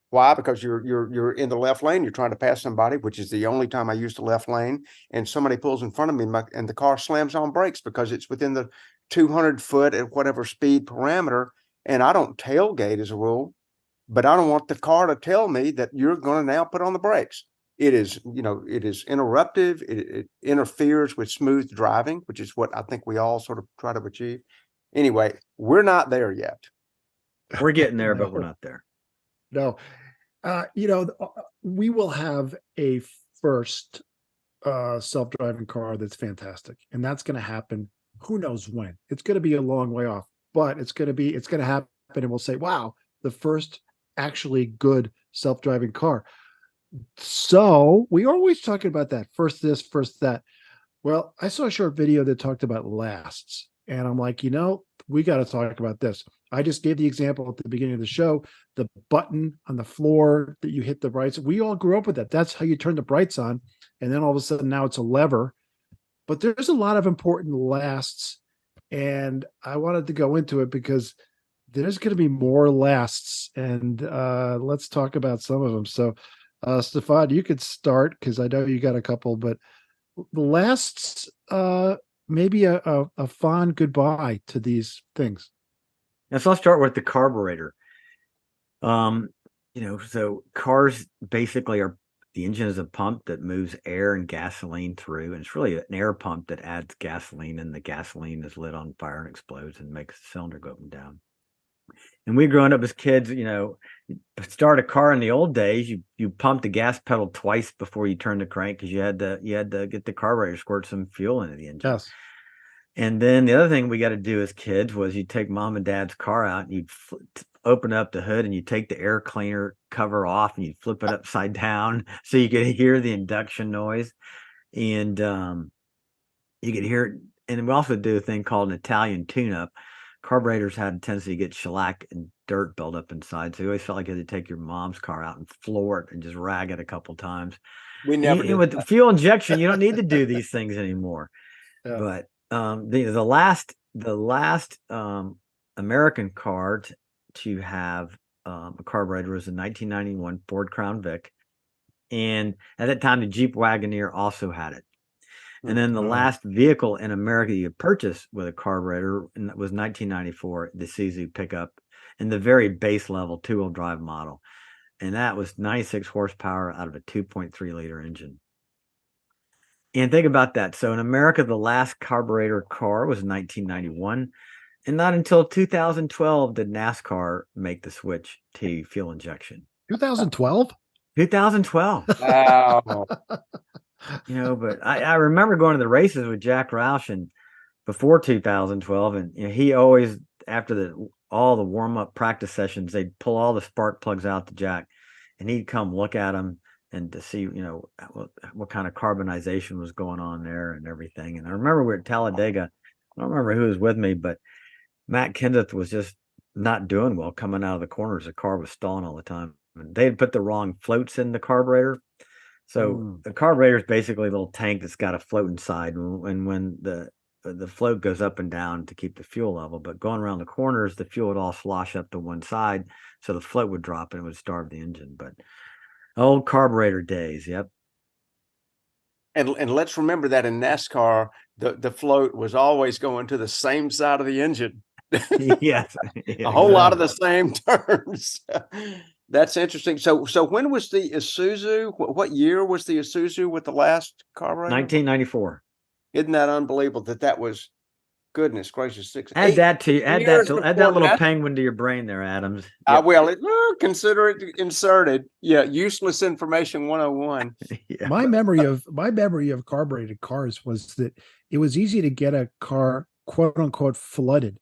Why? Because you're in the left lane, you're trying to pass somebody, which is the only time I use the left lane, and somebody pulls in front of me and the car slams on brakes because it's within the 200 foot at whatever speed parameter. And I don't tailgate as a rule, but I don't want the car to tell me that you're going to now put on the brakes. It is, it is interruptive. It interferes with smooth driving, which is what I think we all sort of try to achieve. Anyway, we're not there yet. We're getting there, but we're No. not there. No, we will have a first self-driving car that's fantastic, and that's going to happen. Who knows when? It's going to be a long way off, but it's going to happen, and we'll say, "Wow, the first actually good self-driving car." So we are always talking about that first this, first that. Well, I saw a short video that talked about lasts, and I'm like, we got to talk about this. I just gave the example at the beginning of the show, the button on the floor that you hit the brights. We all grew up with that. That's how you turn the brights on. And then all of a sudden now it's a lever. But there's a lot of important lasts. And I wanted to go into it because there's going to be more lasts. And let's talk about some of them. So, Stephan, you could start because I know you got a couple, but the lasts, maybe a fond goodbye to these things. And so I'll start with the carburetor. So cars basically the engine is a pump that moves air and gasoline through, and it's really an air pump that adds gasoline, and the gasoline is lit on fire and explodes and makes the cylinder go up and down. And we growing up as kids, start a car in the old days, you pumped the gas pedal twice before you turned the crank because you had to get the carburetor squirt some fuel into the engine. Yes. And then the other thing we got to do as kids was you take mom and dad's car out and you'd open up the hood and you take the air cleaner cover off and you'd flip it upside down so you could hear the induction noise. And you could hear it. And we also do a thing called an Italian tune-up. Carburetors had a tendency to get shellac and dirt built up inside. So you always felt like you had to take your mom's car out and floor it and just rag it a couple times. We never did with that. fuel injection, you don't need to do these things anymore. Yeah. But the last American car to have a carburetor was a 1991 Ford Crown Vic, and at that time the Jeep Wagoneer also had it. And then the last vehicle in America you purchased with a carburetor was 1994, the Isuzu pickup in the very base level 2-wheel drive model, and that was 96 horsepower out of a 2.3 liter engine. And think about that. So in America, the last carburetor car was 1991. And not until 2012 did NASCAR make the switch to fuel injection. 2012? 2012. Wow. But I remember going to the races with Jack Roush and before 2012. And he always, after all the warm-up practice sessions, they'd pull all the spark plugs out to Jack. And he'd come look at them and to see, what kind of carbonization was going on there and everything. And I remember we were at Talladega. I don't remember who was with me, but Matt Kenseth was just not doing well coming out of the corners. The car was stalling all the time. And they had put the wrong floats in the carburetor. So the carburetor is basically a little tank that's got a float inside. And when the float goes up and down to keep the fuel level, but going around the corners, the fuel would all slosh up to one side. So the float would drop and it would starve the engine. But old carburetor days. Yep. And let's remember that in NASCAR, the float was always going to the same side of the engine. Yes. A whole lot of the same turns. That's interesting. So when was the Isuzu? What year was the Isuzu with the last carburetor? 1994. Isn't that unbelievable that was, goodness gracious, Add that little NASCAR. penguin to your brain there, Adams. I will. Consider it inserted. Yeah, useless information 101. Yeah. My memory of carbureted cars was that it was easy to get a car quote unquote flooded.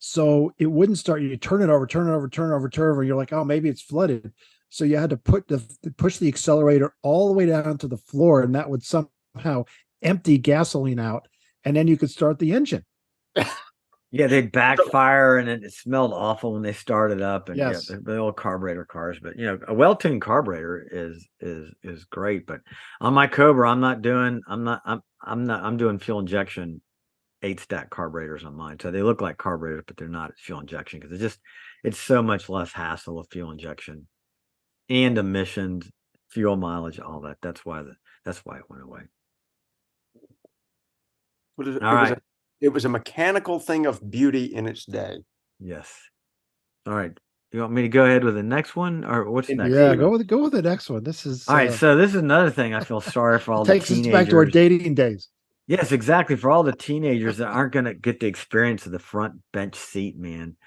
So it wouldn't start. You turn it over, and you're like, oh, maybe it's flooded. So you had to push the accelerator all the way down to the floor, and that would somehow empty gasoline out, and then you could start the engine. Yeah, they'd backfire, and it smelled awful when they started up. And yes, the old carburetor cars. But a well-tuned carburetor is great. But on my Cobra, I'm doing fuel injection 8-stack carburetors on mine. So they look like carburetors, but they're not. It's fuel injection because it's so much less hassle with fuel injection and emissions, fuel mileage, all that. That's why it went away. It was a mechanical thing of beauty in its day. Yes. All right. You want me to go ahead with the next one, or what's Indeed. next? Yeah, Stephen? go with the next one. This is All right, so this is another thing I feel sorry for all the takes us back to our teenagers. dating days. Yes, exactly. For all the teenagers that aren't going to get the experience of the front bench seat, man.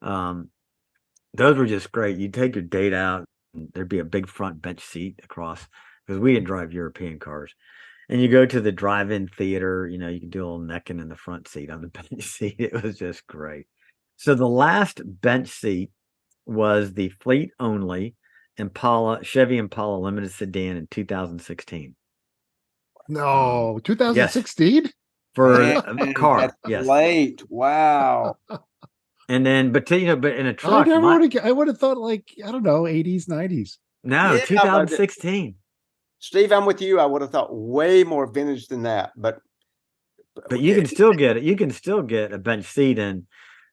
Those were just great. You take your date out, and there'd be a big front bench seat across because we didn't drive European cars. And you go to the drive-in theater, you know, you can do a little necking in the front seat on the bench seat. It was just great. So the last bench seat was the fleet only Chevy Impala limited sedan in 2016. No, Yes, 2016. for Man, a car. that's Yes. late. Wow. And then, but in a I truck, never would have. I would have thought like I don't know, 80s, 90s. no, Yeah, but 2016. Steve, I'm with you. I would have thought way more vintage than that, but But you can still get it. You can still get a bench seat in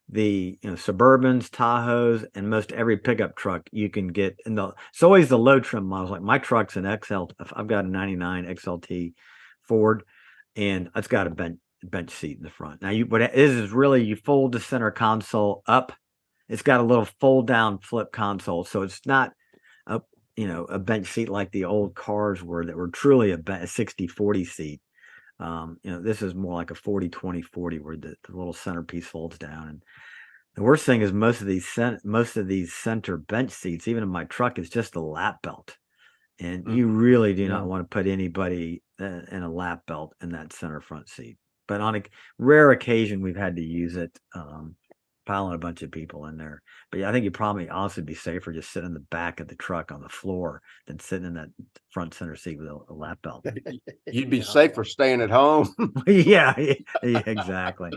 the Suburbans, Tahoes, and most every pickup truck you can get in the. It's always the low trim models. Like my truck's an XL. I've got a '99 XLT Ford, and it's got a bench seat in the front. Now, what it is really you fold the center console up. It's got a little fold down flip console, so it's not a bench seat like the old cars were that were truly a 60-40 seat. This is more like a 40-20-40 where the little centerpiece folds down. And the worst thing is most of these center bench seats, even in my truck, is just a lap belt. And you really do not want to put anybody in a lap belt in that center front seat. But on a rare occasion, we've had to use it, piling a bunch of people in there. But yeah, I think you'd probably honestly be safer just sitting in the back of the truck on the floor than sitting in that front center seat with a lap belt. you'd be safer staying at home. yeah, exactly.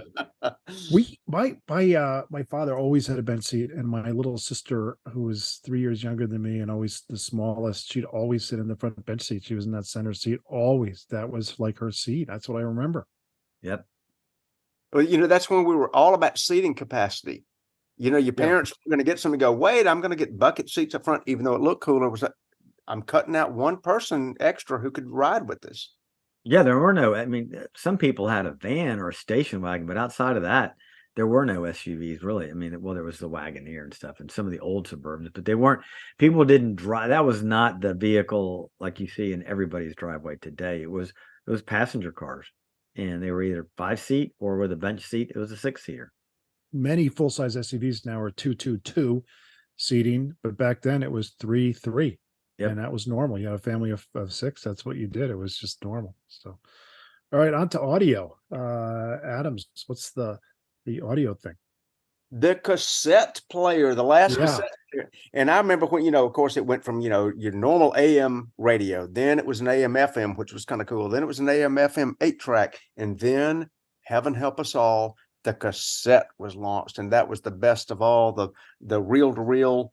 My father always had a bench seat, and my little sister, who was 3 years younger than me and always the smallest, she'd always sit in the front bench seat. She was in that center seat always. That was like her seat. That's what I remember. Yep. Well, that's when we were all about seating capacity. Your parents were going to get something to go, wait, I'm going to get bucket seats up front, even though it looked cooler. I'm cutting out one person extra who could ride with us. Yeah, there were no, I mean, some people had a van or a station wagon, but outside of that, there were no SUVs really. I mean, well, there was the Wagoneer and stuff and some of the old Suburbans, but people didn't drive. That was not the vehicle like you see in everybody's driveway today. It was passenger cars, and they were either 5-seat or with a bench seat, it was a 6-seater. Many full-size SUVs now are 2-2-2 seating, but back then it was 3-3. Yep. And that was normal. You had a family of 6. That's what you did. It was just normal. So, all right, on to audio. Adams, what's the audio thing? The cassette player, the last Yeah. cassette player. And I remember when, of course, it went from, your normal AM radio. Then it was an AM FM, which was kind of cool. Then it was an AM FM 8-track. And then, heaven help us all, the cassette was launched. And that was the best of all. The reel-to-reel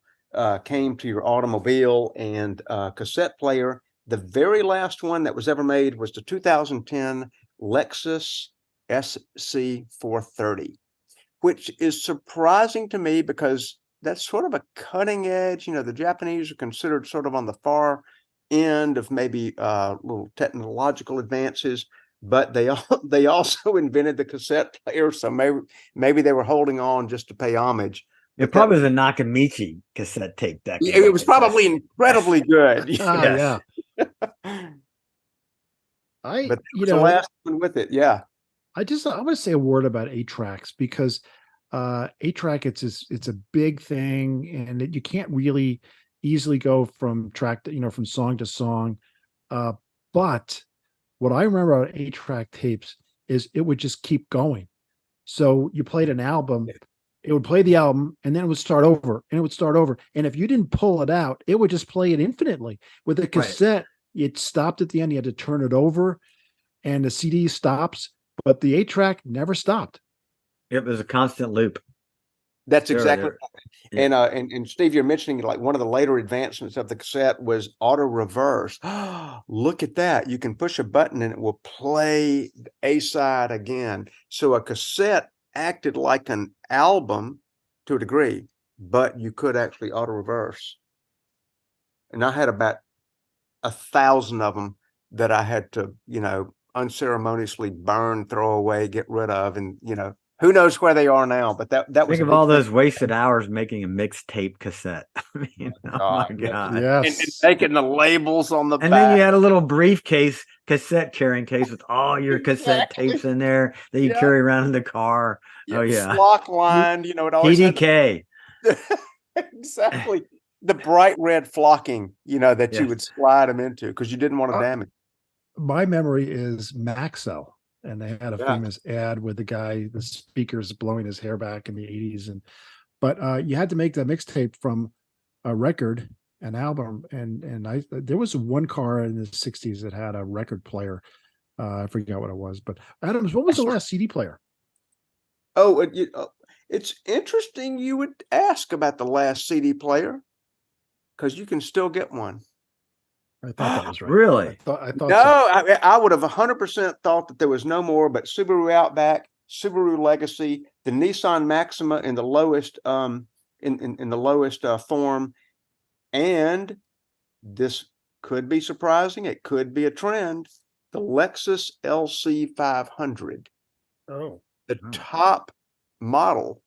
came to your automobile, and cassette player. The very last one that was ever made was the 2010 Lexus SC430, which is surprising to me because that's sort of a cutting edge. The Japanese are considered sort of on the far end of maybe little technological advances, but they also invented the cassette player. So maybe they were holding on just to pay homage. It probably was a Nakamichi cassette tape deck. It was probably incredibly good. Yeah. But the last one with it, yeah. I want to say a word about 8-tracks because 8-track it's a big thing, and you can't really easily go from track to, from song to song. But what I remember about 8-track tapes is it would just keep going. So you played an album, it would play the album, and then it would start over, and it would start over. And if you didn't pull it out, it would just play it infinitely. With a cassette, it stopped at the end. You had to turn it over, and the CD stops, but the 8-track never stopped. It was a constant loop. That's exactly right. Yeah. And Steve, you're mentioning like one of the later advancements of the cassette was auto reverse. Look at that. You can push a button and it will play A side again. So a cassette acted like an album to a degree, but you could actually auto reverse. And I had about 1,000 of them that I had to, unceremoniously burn, throw away, get rid of. And, Who knows where they are now? But that was Think a of big all thing. those wasted hours making a mixtape cassette. I mean, oh my God, God. and Yes. making the labels on the And then you back. had a little briefcase, cassette carrying case with all your cassette Exactly. tapes in there that you Yeah. carry around in the car. Yeah, Oh yeah. flock lined. You know, it always had PDK. exactly the bright red flocking. You know that you Yes. would slide them into because you didn't want to Uh, damage. My memory is Maxell, and they had a Yeah. famous ad with the guy, the speakers blowing his hair back in the 80s. But you had to make that mixtape from a record, an album, and there was one car in the 60s that had a record player. I forget what it was, but Adams, what was the last CD player? Oh, it's interesting you would ask about the last CD player because you can still get one. I thought that was right. Really? I thought No, so. I would have 100% thought that there was no more, but Subaru Outback, Subaru Legacy, the Nissan Maxima in the lowest in the lowest form, and this could be surprising. It could be a trend. The Lexus LC 500, Oh, the Oh. top model,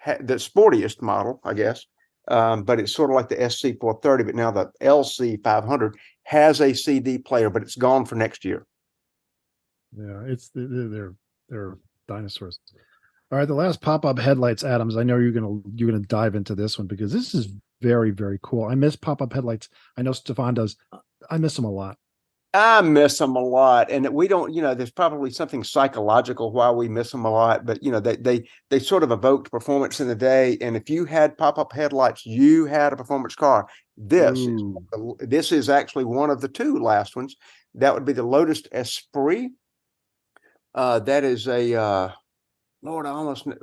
the sportiest model, I guess. But it's sort of like the SC 430, but now the LC 500 has a CD player, but it's gone for next year. yeah, they're dinosaurs. All right, the last pop-up headlights, Adams. I know you're gonna dive into this one because this is very, very cool. I miss pop-up headlights. I know Stefan does. I miss them a lot. I miss them a lot, and we don't. There's probably something psychological why we miss them a lot, but they sort of evoked performance in the day. And if you had pop-up headlights, you had a performance car. Ooh. This is actually one of the two last ones. That would be the Lotus Esprit. That is a Lord,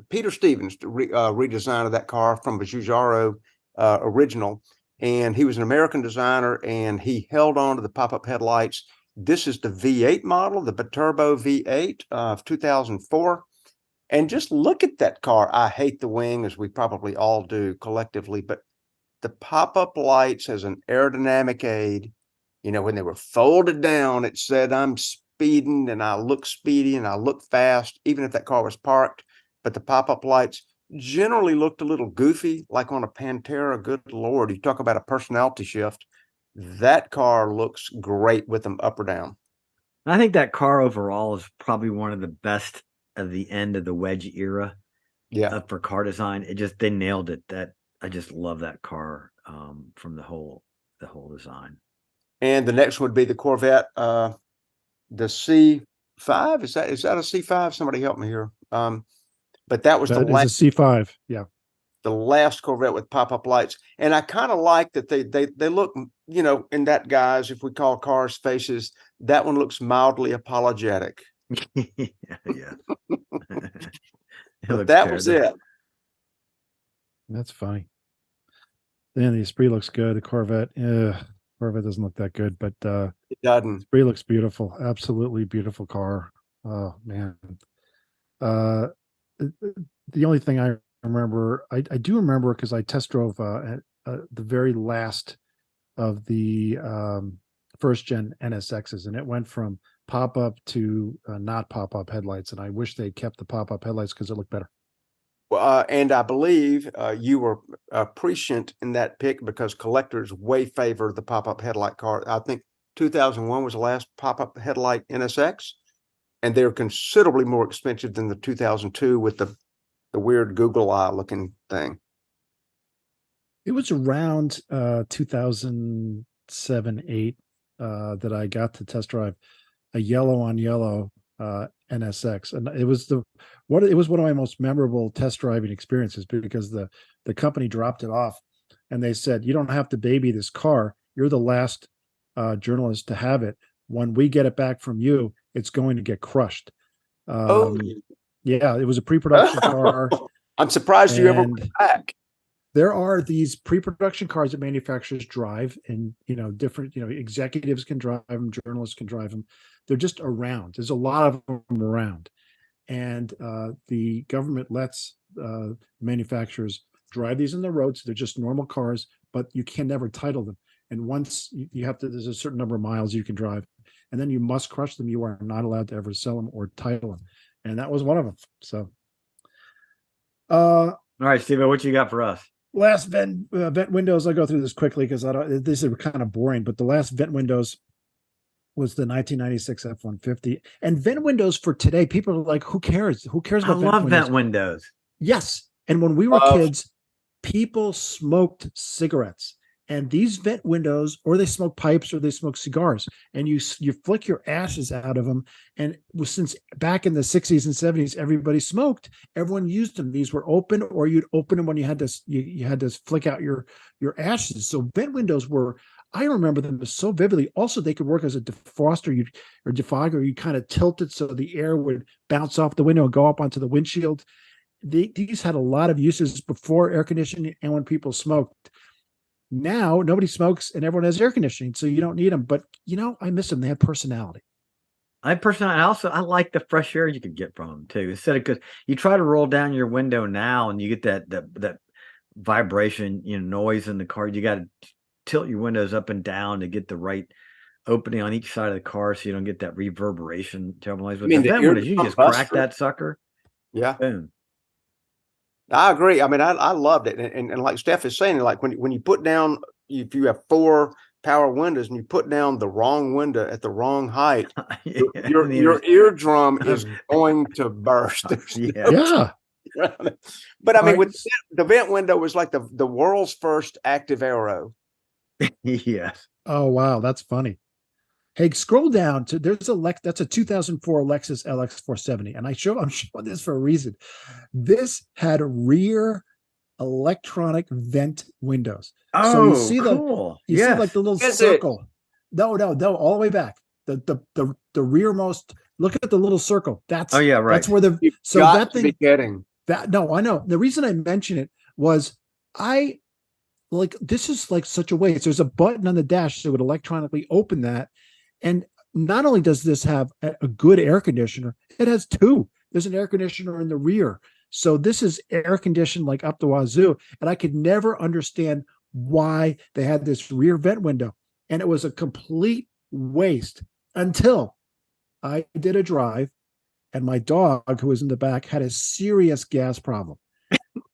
Peter Stevens redesign of that car from a Giugiaro original. And he was an American designer and he held on to the pop-up headlights. This is the V8 model, the Biturbo V8 of 2004. And just look at that car. I hate the wing, as we probably all do collectively, but the pop-up lights as an aerodynamic aid, when they were folded down, it said I'm speeding and I look speedy and I look fast, even if that car was parked. But the pop-up lights generally looked a little goofy, like on a Pantera. Good Lord, you talk about a personality shift. That car looks great with them up or down. I think that car overall is probably one of the best of the end of the wedge era. Yeah. For car design. They nailed it. That I just love that car from the whole design. And the next would be the Corvette, the C5. Is that a C5? Somebody help me here. But that was That the is a C5. Yeah. the last Corvette with pop-up lights. And I kind of like that they look, in that guise, if we call cars faces, that one looks mildly apologetic. Yeah. But that was it. That's funny. Then the Esprit looks good. The Corvette doesn't look that good, but It doesn't. Esprit looks beautiful. Absolutely beautiful car. Oh man. The only thing I remember, I do remember because I test drove the very last of the first gen NSXs, and it went from pop-up to not pop-up headlights, and I wish they'd kept the pop-up headlights because it looked better. And I believe you were prescient in that pick because collectors way favor the pop-up headlight car. I think 2001 was the last pop-up headlight NSX, and they're considerably more expensive than the 2002 with the weird Google eye looking thing. It was around 2007, 8 that I got to test drive a yellow on yellow NSX, and it was one of my most memorable test driving experiences because the company dropped it off and they said, you don't have to baby this car. You're the last journalist to have it. When we get it back from you, it's going to get crushed. Yeah, it was a pre-production car. I'm surprised you ever went back. There are these pre-production cars that manufacturers drive, and different executives can drive them, journalists can drive them. They're just around. There's a lot of them around, and the government lets manufacturers drive these in the roads. They're just normal cars, but you can never title them. And once you have to, there's a certain number of miles you can drive, and then you must crush them. You are not allowed to ever sell them or title them, and that was one of them. So All right, Steve, what you got for us? Last vent windows. I'll go through this quickly because I don't. These are kind of boring. But the last vent windows was the 1996 F-150. And vent windows for today, people are like, "Who cares? Who cares I about vent love windows?" vent windows. Yes. And when we were Love. kids, people smoked cigarettes. And these vent windows, or they smoke pipes, or they smoke cigars, and you flick your ashes out of them. And since back in the 60s and 70s, everybody smoked. Everyone used them. These were open, or you'd open them when you had to you had to flick out your ashes. So vent windows were. I remember them so vividly. Also, they could work as a defroster or defogger. You kind of tilt it so the air would bounce off the window and go up onto the windshield. These had a lot of uses before air conditioning and when people smoked. Now nobody smokes and everyone has air conditioning, so you don't need them. But I miss them. They had personality. I like the fresh air you could get from them too. Instead of, because you try to roll down your window now and you get that vibration, noise in the car. You got to tilt your windows up and down to get the right opening on each side of the car, so you don't get that reverberation. With the vent windows, you just crack that sucker. Yeah. Boom. I agree. I mean, I loved it. And like Steph is saying, like when you put down, if you have 4 power windows and you put down the wrong window at the wrong height, your eardrum is going to burst. Yeah. But I mean, with the vent window was like the world's first active aero. Yes. Oh, wow. That's funny. Hey, scroll down to that's a 2004 Lexus LX 470. And I'm showing this for a reason. This had rear electronic vent windows. Oh, so you see cool. see like the little circle. No, all the way back. The rearmost. Look at the little circle. That's right. That's where that thing. Getting that. No, I know. The reason I mention it was this is like such a waste. There's a button on the dash that would electronically open that. And not only does this have a good air conditioner, it has 2. There's an air conditioner in the rear. So this is air conditioned like up the wazoo. And I could never understand why they had this rear vent window. And it was a complete waste until I did a drive and my dog, who was in the back, had a serious gas problem.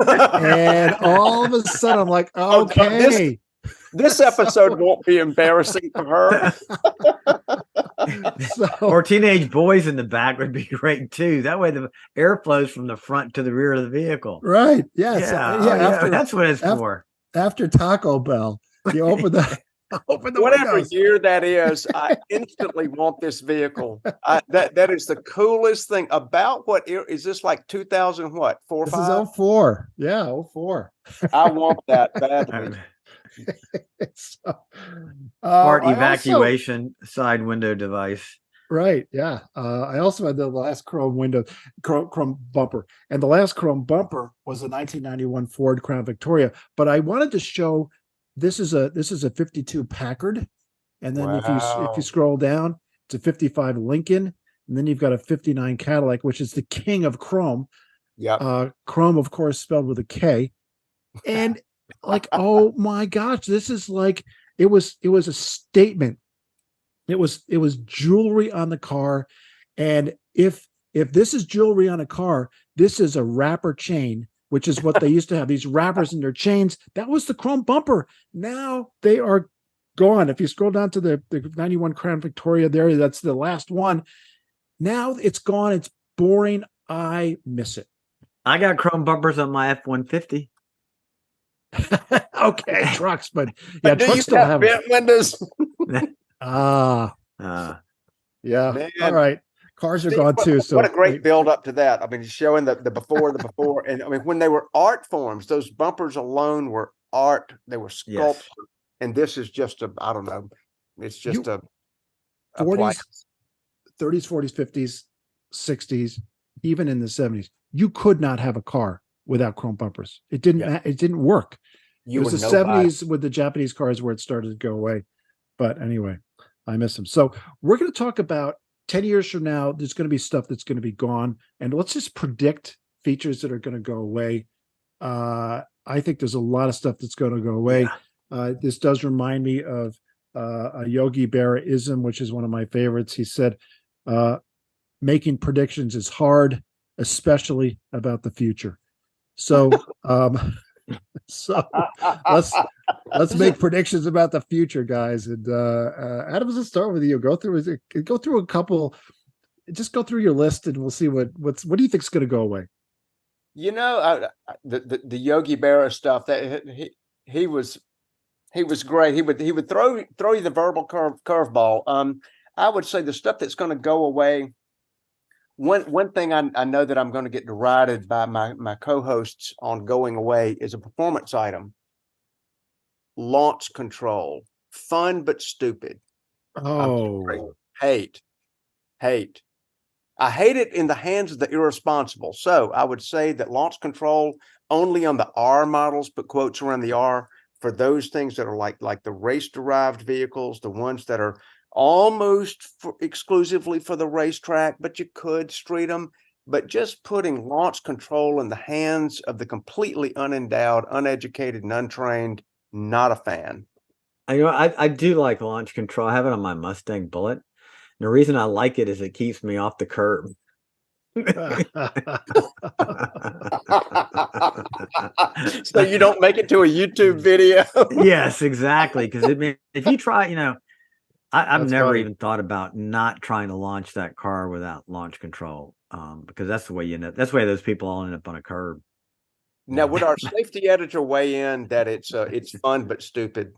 And all of a sudden I'm like, okay. This episode won't be embarrassing for her. Or teenage boys in the back would be great too. That way the air flows from the front to the rear of the vehicle. Right. Yes. Yeah. That's what it's for. After Taco Bell, you open the whatever windows. Year that is, I instantly want this vehicle. That is the coolest thing about what is this, like 2000 what 4 this 5? Is 04. Yeah, 04. I want that badly. Smart evacuation side window device. Right. Yeah. I also had the last chrome bumper, and the last chrome bumper was a 1991 Ford Crown Victoria. But I wanted to show this is a 52 Packard, and then if you scroll down, it's a 55 Lincoln, and then you've got a 59 Cadillac, which is the king of chrome. Yeah. Chrome, of course, spelled with a K, and like, oh my gosh, this is like it was a statement. It was jewelry on the car. And if this is jewelry on a car, this is a wrapper chain, which is what they used to have, these wrappers in their chains. That was the chrome bumper. Now they are gone. If you scroll down to the 91 Crown Victoria there, that's the last one. Now it's gone. It's boring. I miss it. I got chrome bumpers on my F-150. Okay, trucks, but yeah, trucks still have vent windows. Yeah. Man. All right. Cars are gone too. So what a great build up to that. I mean, showing the before, and I mean, when they were art forms, those bumpers alone were art. They were sculpted, and this is just I don't know. It's just a 40s, 30s, 40s, 50s, 60s, even in the 70s. You could not have a car without chrome bumpers. It didn't work. It was the 70s with the Japanese cars where it started to go away. But anyway, I miss them. So we're going to talk about 10 years from now, there's going to be stuff that's going to be gone. And let's just predict features that are going to go away. I think there's a lot of stuff that's going to go away. This does remind me of a Yogi Berra-ism, which is one of my favorites. He said, making predictions is hard, especially about the future. So, so let's make predictions about the future, guys. And Adam, let's start with you. Go through a couple. Just go through your list, and we'll see what do you think is going to go away. You know, the Yogi Berra stuff, that he was great. He would throw you the verbal curveball. I would say the stuff that's going to go away. One thing I know that I'm going to get derided by my co-hosts on going away is a performance item. Launch control, fun but stupid. Oh, hate. I hate it in the hands of the irresponsible. So I would say that launch control only on the R models, put quotes around the R, for those things that are like the race-derived vehicles, the ones that are almost exclusively for the racetrack, but you could street them. But just putting launch control in the hands of the completely unendowed, uneducated, and untrained, not a fan. I do like launch control. I have it on my Mustang Bullet. The reason I like it is it keeps me off the curb. So you don't make it to a YouTube video. Yes, exactly. Because if you try, I've That's never funny. even thought about not trying to launch that car without launch control, because that's the way that's the way those people all end up on a curb. Now, would our safety editor weigh in that it's fun but stupid?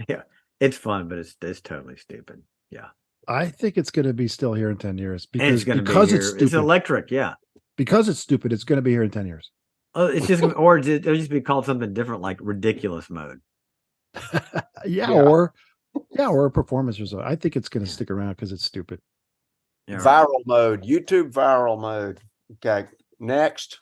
Yeah, it's fun, but it's totally stupid. Yeah, I think it's going to be still here in 10 years and it's going to be it's here. stupid. It's electric. Yeah, because it's stupid. It's going to be here in 10 years. It's just or it'll just be called something different, like ridiculous mode. Or a performance result. I think it's going to stick around because it's stupid. Yeah, viral mode, YouTube viral mode. Okay, next.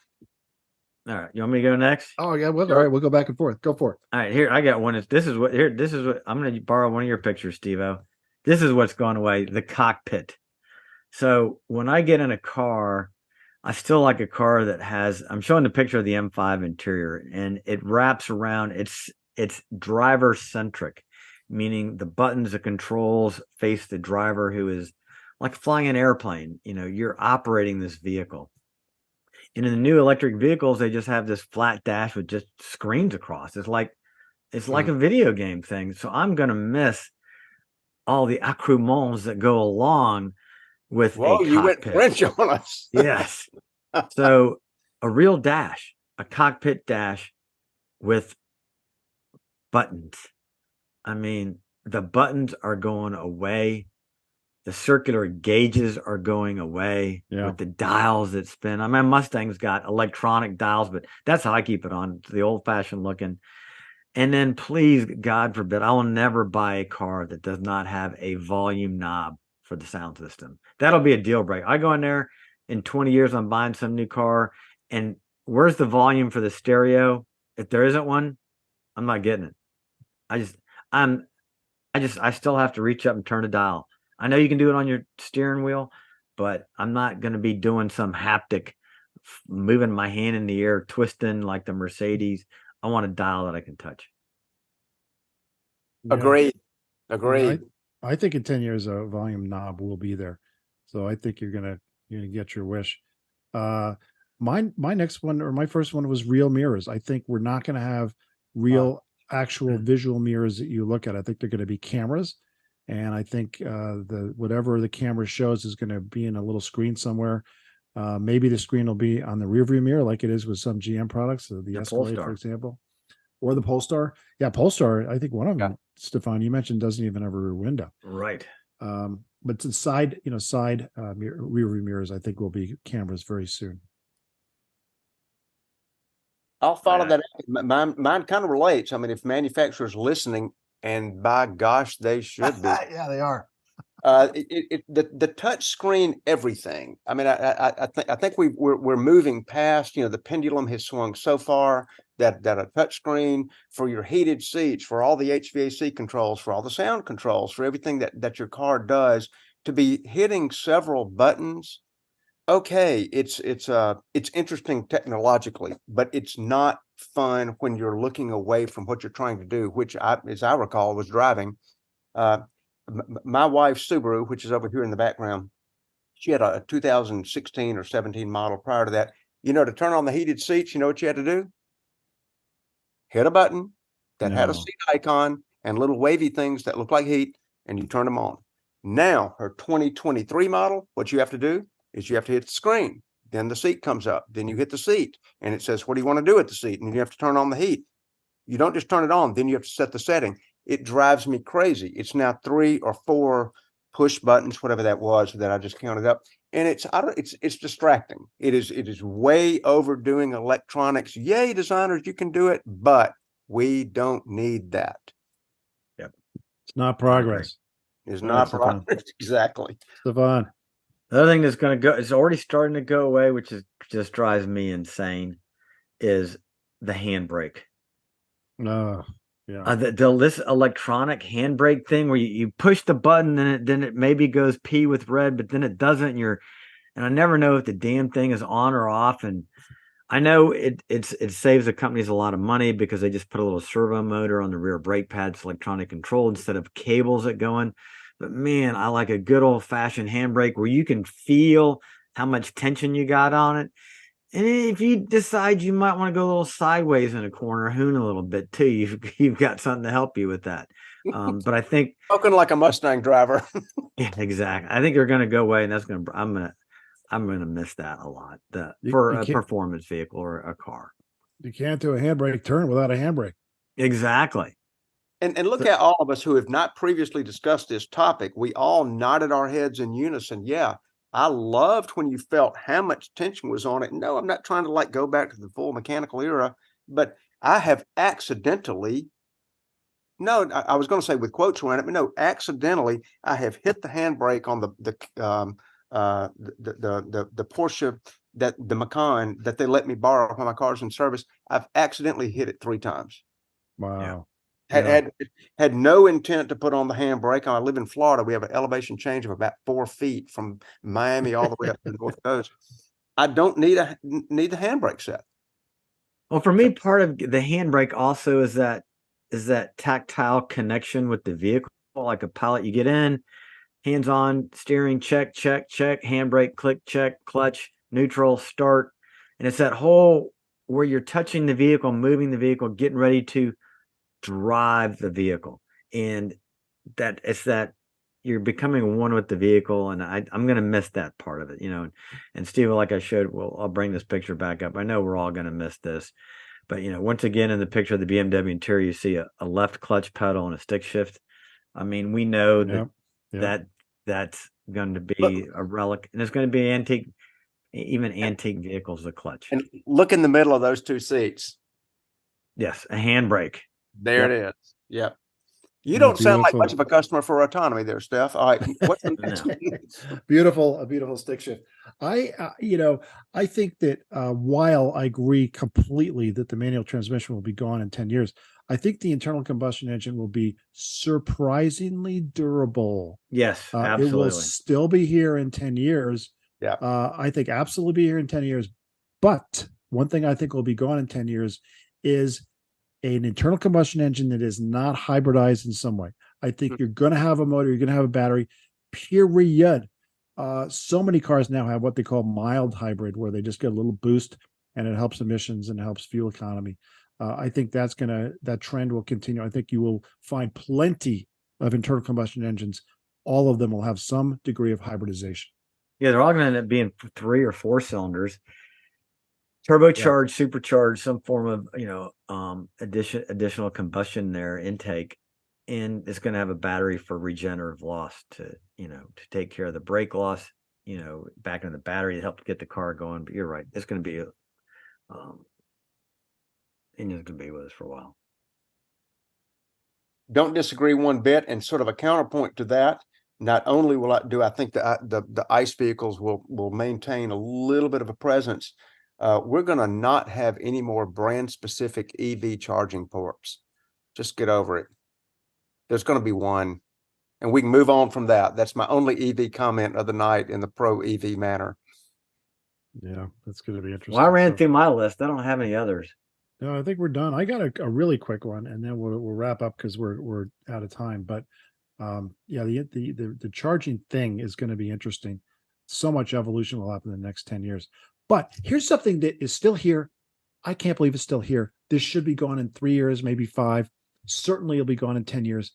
All right, you want me to go next? Oh yeah, well, all right, we'll go back and forth. Go for it. All right, here I got one. This is what I'm going to borrow one of your pictures, Steve-O. This is what's gone away: the cockpit. So when I get in a car, I still like a car that has. I'm showing the picture of the M5 interior, and it wraps around. It's driver centric, meaning the buttons, the controls face the driver, who is like flying an airplane. You're operating this vehicle. And in the new electric vehicles, they just have this flat dash with just screens across. It's like a video game thing. So I'm going to miss all the accoutrements that go along with a cockpit. You went French on us. Yes. So a real dash, a cockpit dash with buttons. I mean, the buttons are going away. The circular gauges are going away with the dials that spin. I mean, Mustang's got electronic dials, but that's how I keep it on. It's the old-fashioned looking. And then, please, God forbid, I will never buy a car that does not have a volume knob for the sound system. That'll be a deal breaker. I go in there in 20 years, I'm buying some new car, and where's the volume for the stereo? If there isn't one, I'm not getting it. I still have to reach up and turn a dial. I know you can do it on your steering wheel, but I'm not going to be doing some haptic, moving my hand in the air, twisting like the Mercedes. I want a dial that I can touch. Agreed. I think in 10 years, a volume knob will be there. So I think you're gonna get your wish. My next one, or my first one, was real mirrors. I think we're not going to have real actual visual mirrors that you look at. I think they're going to be cameras. And I think whatever the camera shows is going to be in a little screen somewhere. Maybe the screen will be on the rearview mirror, like it is with some GM products, the Escalade, for example, or the Polestar. Yeah, Polestar. I think one of them, Stephan, you mentioned, doesn't even have a rear window. Right. But the side rearview mirrors, I think, will be cameras very soon. I'll follow that. Mine kind of relates. I mean, if manufacturers listening. And by gosh, they should be. Yeah, they are. The touch screen, everything. I mean, I think we're moving past. The pendulum has swung so far that a touch screen for your heated seats, for all the HVAC controls, for all the sound controls, for everything that your car does, to be hitting several buttons. Okay, it's interesting technologically, but it's not fun when you're looking away from what you're trying to do, which as I recall, was driving. My wife's Subaru, which is over here in the background, she had a 2016 or 17 model. Prior to that, To turn on the heated seats, you know what you had to do? Hit a button that had a No. seat icon and little wavy things that look like heat, and you turn them on. Now, her 2023 model, what you have to do is you have to hit the screen. Then the seat comes up. Then you hit the seat, and it says, what do you want to do with the seat? And you have to turn on the heat. You don't just turn it on. Then you have to set the setting. It drives me crazy. It's now 3 or 4 push buttons, whatever that was that I just counted up. And it's distracting. It is way overdoing electronics. Yay, designers, you can do it, but we don't need that. It's not progress. It's All not right, Stephan. progress. Exactly. Stephan. The other thing that's going to go, it's already starting to go away, which just drives me insane, is the handbrake. No. Yeah. This electronic handbrake thing where you push the button and then it maybe goes P with red, but then it doesn't. And I never know if the damn thing is on or off. And I know it saves the companies a lot of money because they just put a little servo motor on the rear brake pads, electronic control instead of cables that go in. But man, I like a good old fashioned handbrake where you can feel how much tension you got on it. And if you decide you might want to go a little sideways in a corner, hoon a little bit too, you've got something to help you with that. But I think Spoken like a Mustang driver. yeah, exactly. I think they're going to go away, and I'm gonna miss that a lot. For a performance vehicle or a car. You can't do a handbrake turn without a handbrake. Exactly. And look at all of us who have not previously discussed this topic. We all nodded our heads in unison. Yeah, I loved when you felt how much tension was on it. No, I'm not trying to go back to the full mechanical era, but I have accidentally, no, I was going to say with quotes around it, but no, accidentally, I have hit the handbrake on the Porsche the Macan that they let me borrow when my car's in service. I've accidentally hit it 3 times. Wow. Had no intent to put on the handbrake. I live in Florida. We have an elevation change of about 4 feet from Miami all the way up to the North Coast. I don't need the handbrake set. Well, for me, part of the handbrake also is that tactile connection with the vehicle, like a pilot. You get in, hands on, steering, check, handbrake, click, check, clutch, neutral, start. And it's that whole where you're touching the vehicle, moving the vehicle, getting ready to drive the vehicle. And that it's that you're becoming one with the vehicle. And I'm going to miss that part of it, and Steve, like I showed, I'll bring this picture back up. I know we're all going to miss this, but once again, in the picture of the BMW interior, you see a left clutch pedal and a stick shift. I mean, we know that's going to be a relic, and it's going to be antique vehicles, the clutch. And look in the middle of those 2 seats. Yes, a handbrake. There it is. Yep. You don't sound like much of a customer for autonomy there, Steph. All right. What's the next? A beautiful stick shift. I think that while I agree completely that the manual transmission will be gone in 10 years, I think the internal combustion engine will be surprisingly durable. Yes, absolutely. It will still be here in 10 years. Yeah. I think absolutely be here in 10 years. But one thing I think will be gone in 10 years is an internal combustion engine that is not hybridized in some way. I think you're going to have a motor, you're going to have a battery, period. So many cars now have what they call mild hybrid, where they just get a little boost and it helps emissions and helps fuel economy. I think that trend will continue. I think you will find plenty of internal combustion engines. All of them will have some degree of hybridization. Yeah, they're all going to end up being 3 or 4 cylinders. Turbocharged, supercharged, some form of additional combustion there intake, and it's going to have a battery for regenerative loss to take care of the brake loss, back into the battery to help get the car going. But you're right, it's going to be engine's going to be with us for a while. Don't disagree one bit. And sort of a counterpoint to that, not only I think the ICE vehicles will maintain a little bit of a presence. We're going to not have any more brand specific EV charging ports. Just get over it. There's going to be one, and we can move on from that. That's my only EV comment of the night in the pro EV manner. Yeah, that's going to be interesting. Well, I ran through my list. I don't have any others. No, I think we're done. I got a really quick one, and then we'll wrap up because we're out of time. But the charging thing is going to be interesting. So much evolution will happen in the next 10 years. But here's something that is still here. I can't believe it's still here. This should be gone in 3 years, maybe 5. Certainly it'll be gone in 10 years.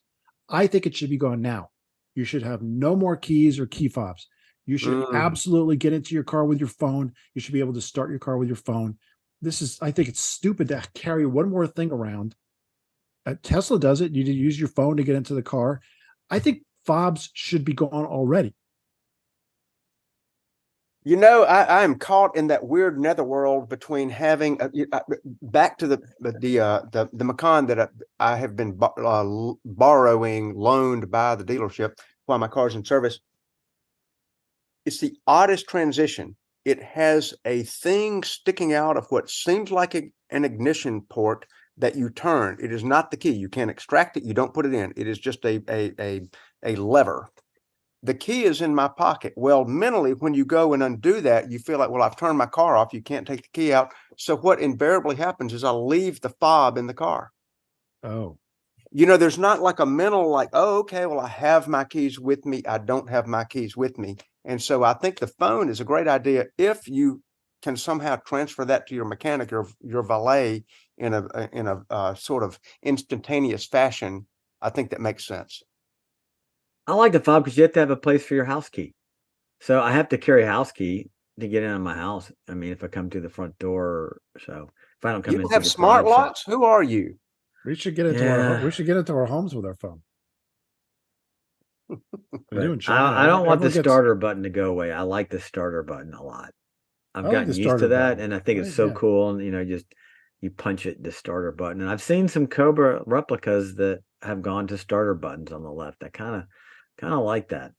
I think it should be gone now. You should have no more keys or key fobs. You should absolutely get into your car with your phone. You should be able to start your car with your phone. I think it's stupid to carry one more thing around. Tesla does it. You use your phone to get into the car. I think fobs should be gone already. You know, I am caught in that weird netherworld between having back to the Macan that I have been loaned by the dealership while my car's in service. It's the oddest transition. It has a thing sticking out of what seems like an ignition port that you turn. It is not the key. You can't extract it. You don't put it in. It is just a lever. The key is in my pocket. Well, mentally, when you go and undo that, you feel like, well, I've turned my car off. You can't take the key out. So what invariably happens is I leave the fob in the car. Oh. You know, there's not like a mental like, oh, okay, well, I have my keys with me. I don't have my keys with me. And so I think the phone is a great idea if you can somehow transfer that to your mechanic or your valet in a sort of instantaneous fashion. I think that makes sense. I like the fob because you have to have a place for your house key. So I have to carry a house key to get in my house. I mean, if I come to the front door, so if I don't come in, You have smart locks. Who are you? We should get into our homes with our phone. I don't want the starter button to go away. I like the starter button a lot. I've gotten used to that, and I think it's so cool. And just you punch it, the starter button. And I've seen some Cobra replicas that have gone to starter buttons on the left. I kind of like that.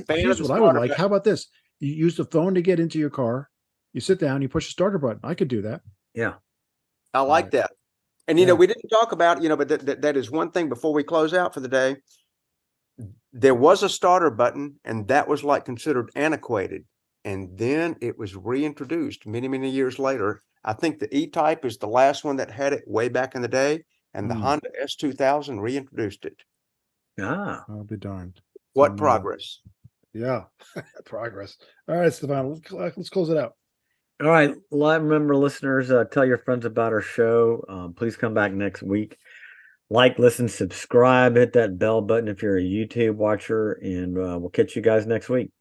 Here's what I would like. How about this? You use the phone to get into your car. You sit down, you push the starter button. I could do that. Yeah. I like that. And, we didn't talk about, but that is one thing before we close out for the day. There was a starter button, and that was considered antiquated. And then it was reintroduced many, many years later. I think the E-Type is the last one that had it way back in the day, and the Honda S2000 reintroduced it. I'll be darned. What progress. Yeah, progress. All right, Stephan, let's close it out. All right. Remember, listeners, tell your friends about our show. Please come back next week. Like, listen, subscribe, hit that bell button if you're a YouTube watcher, and we'll catch you guys next week.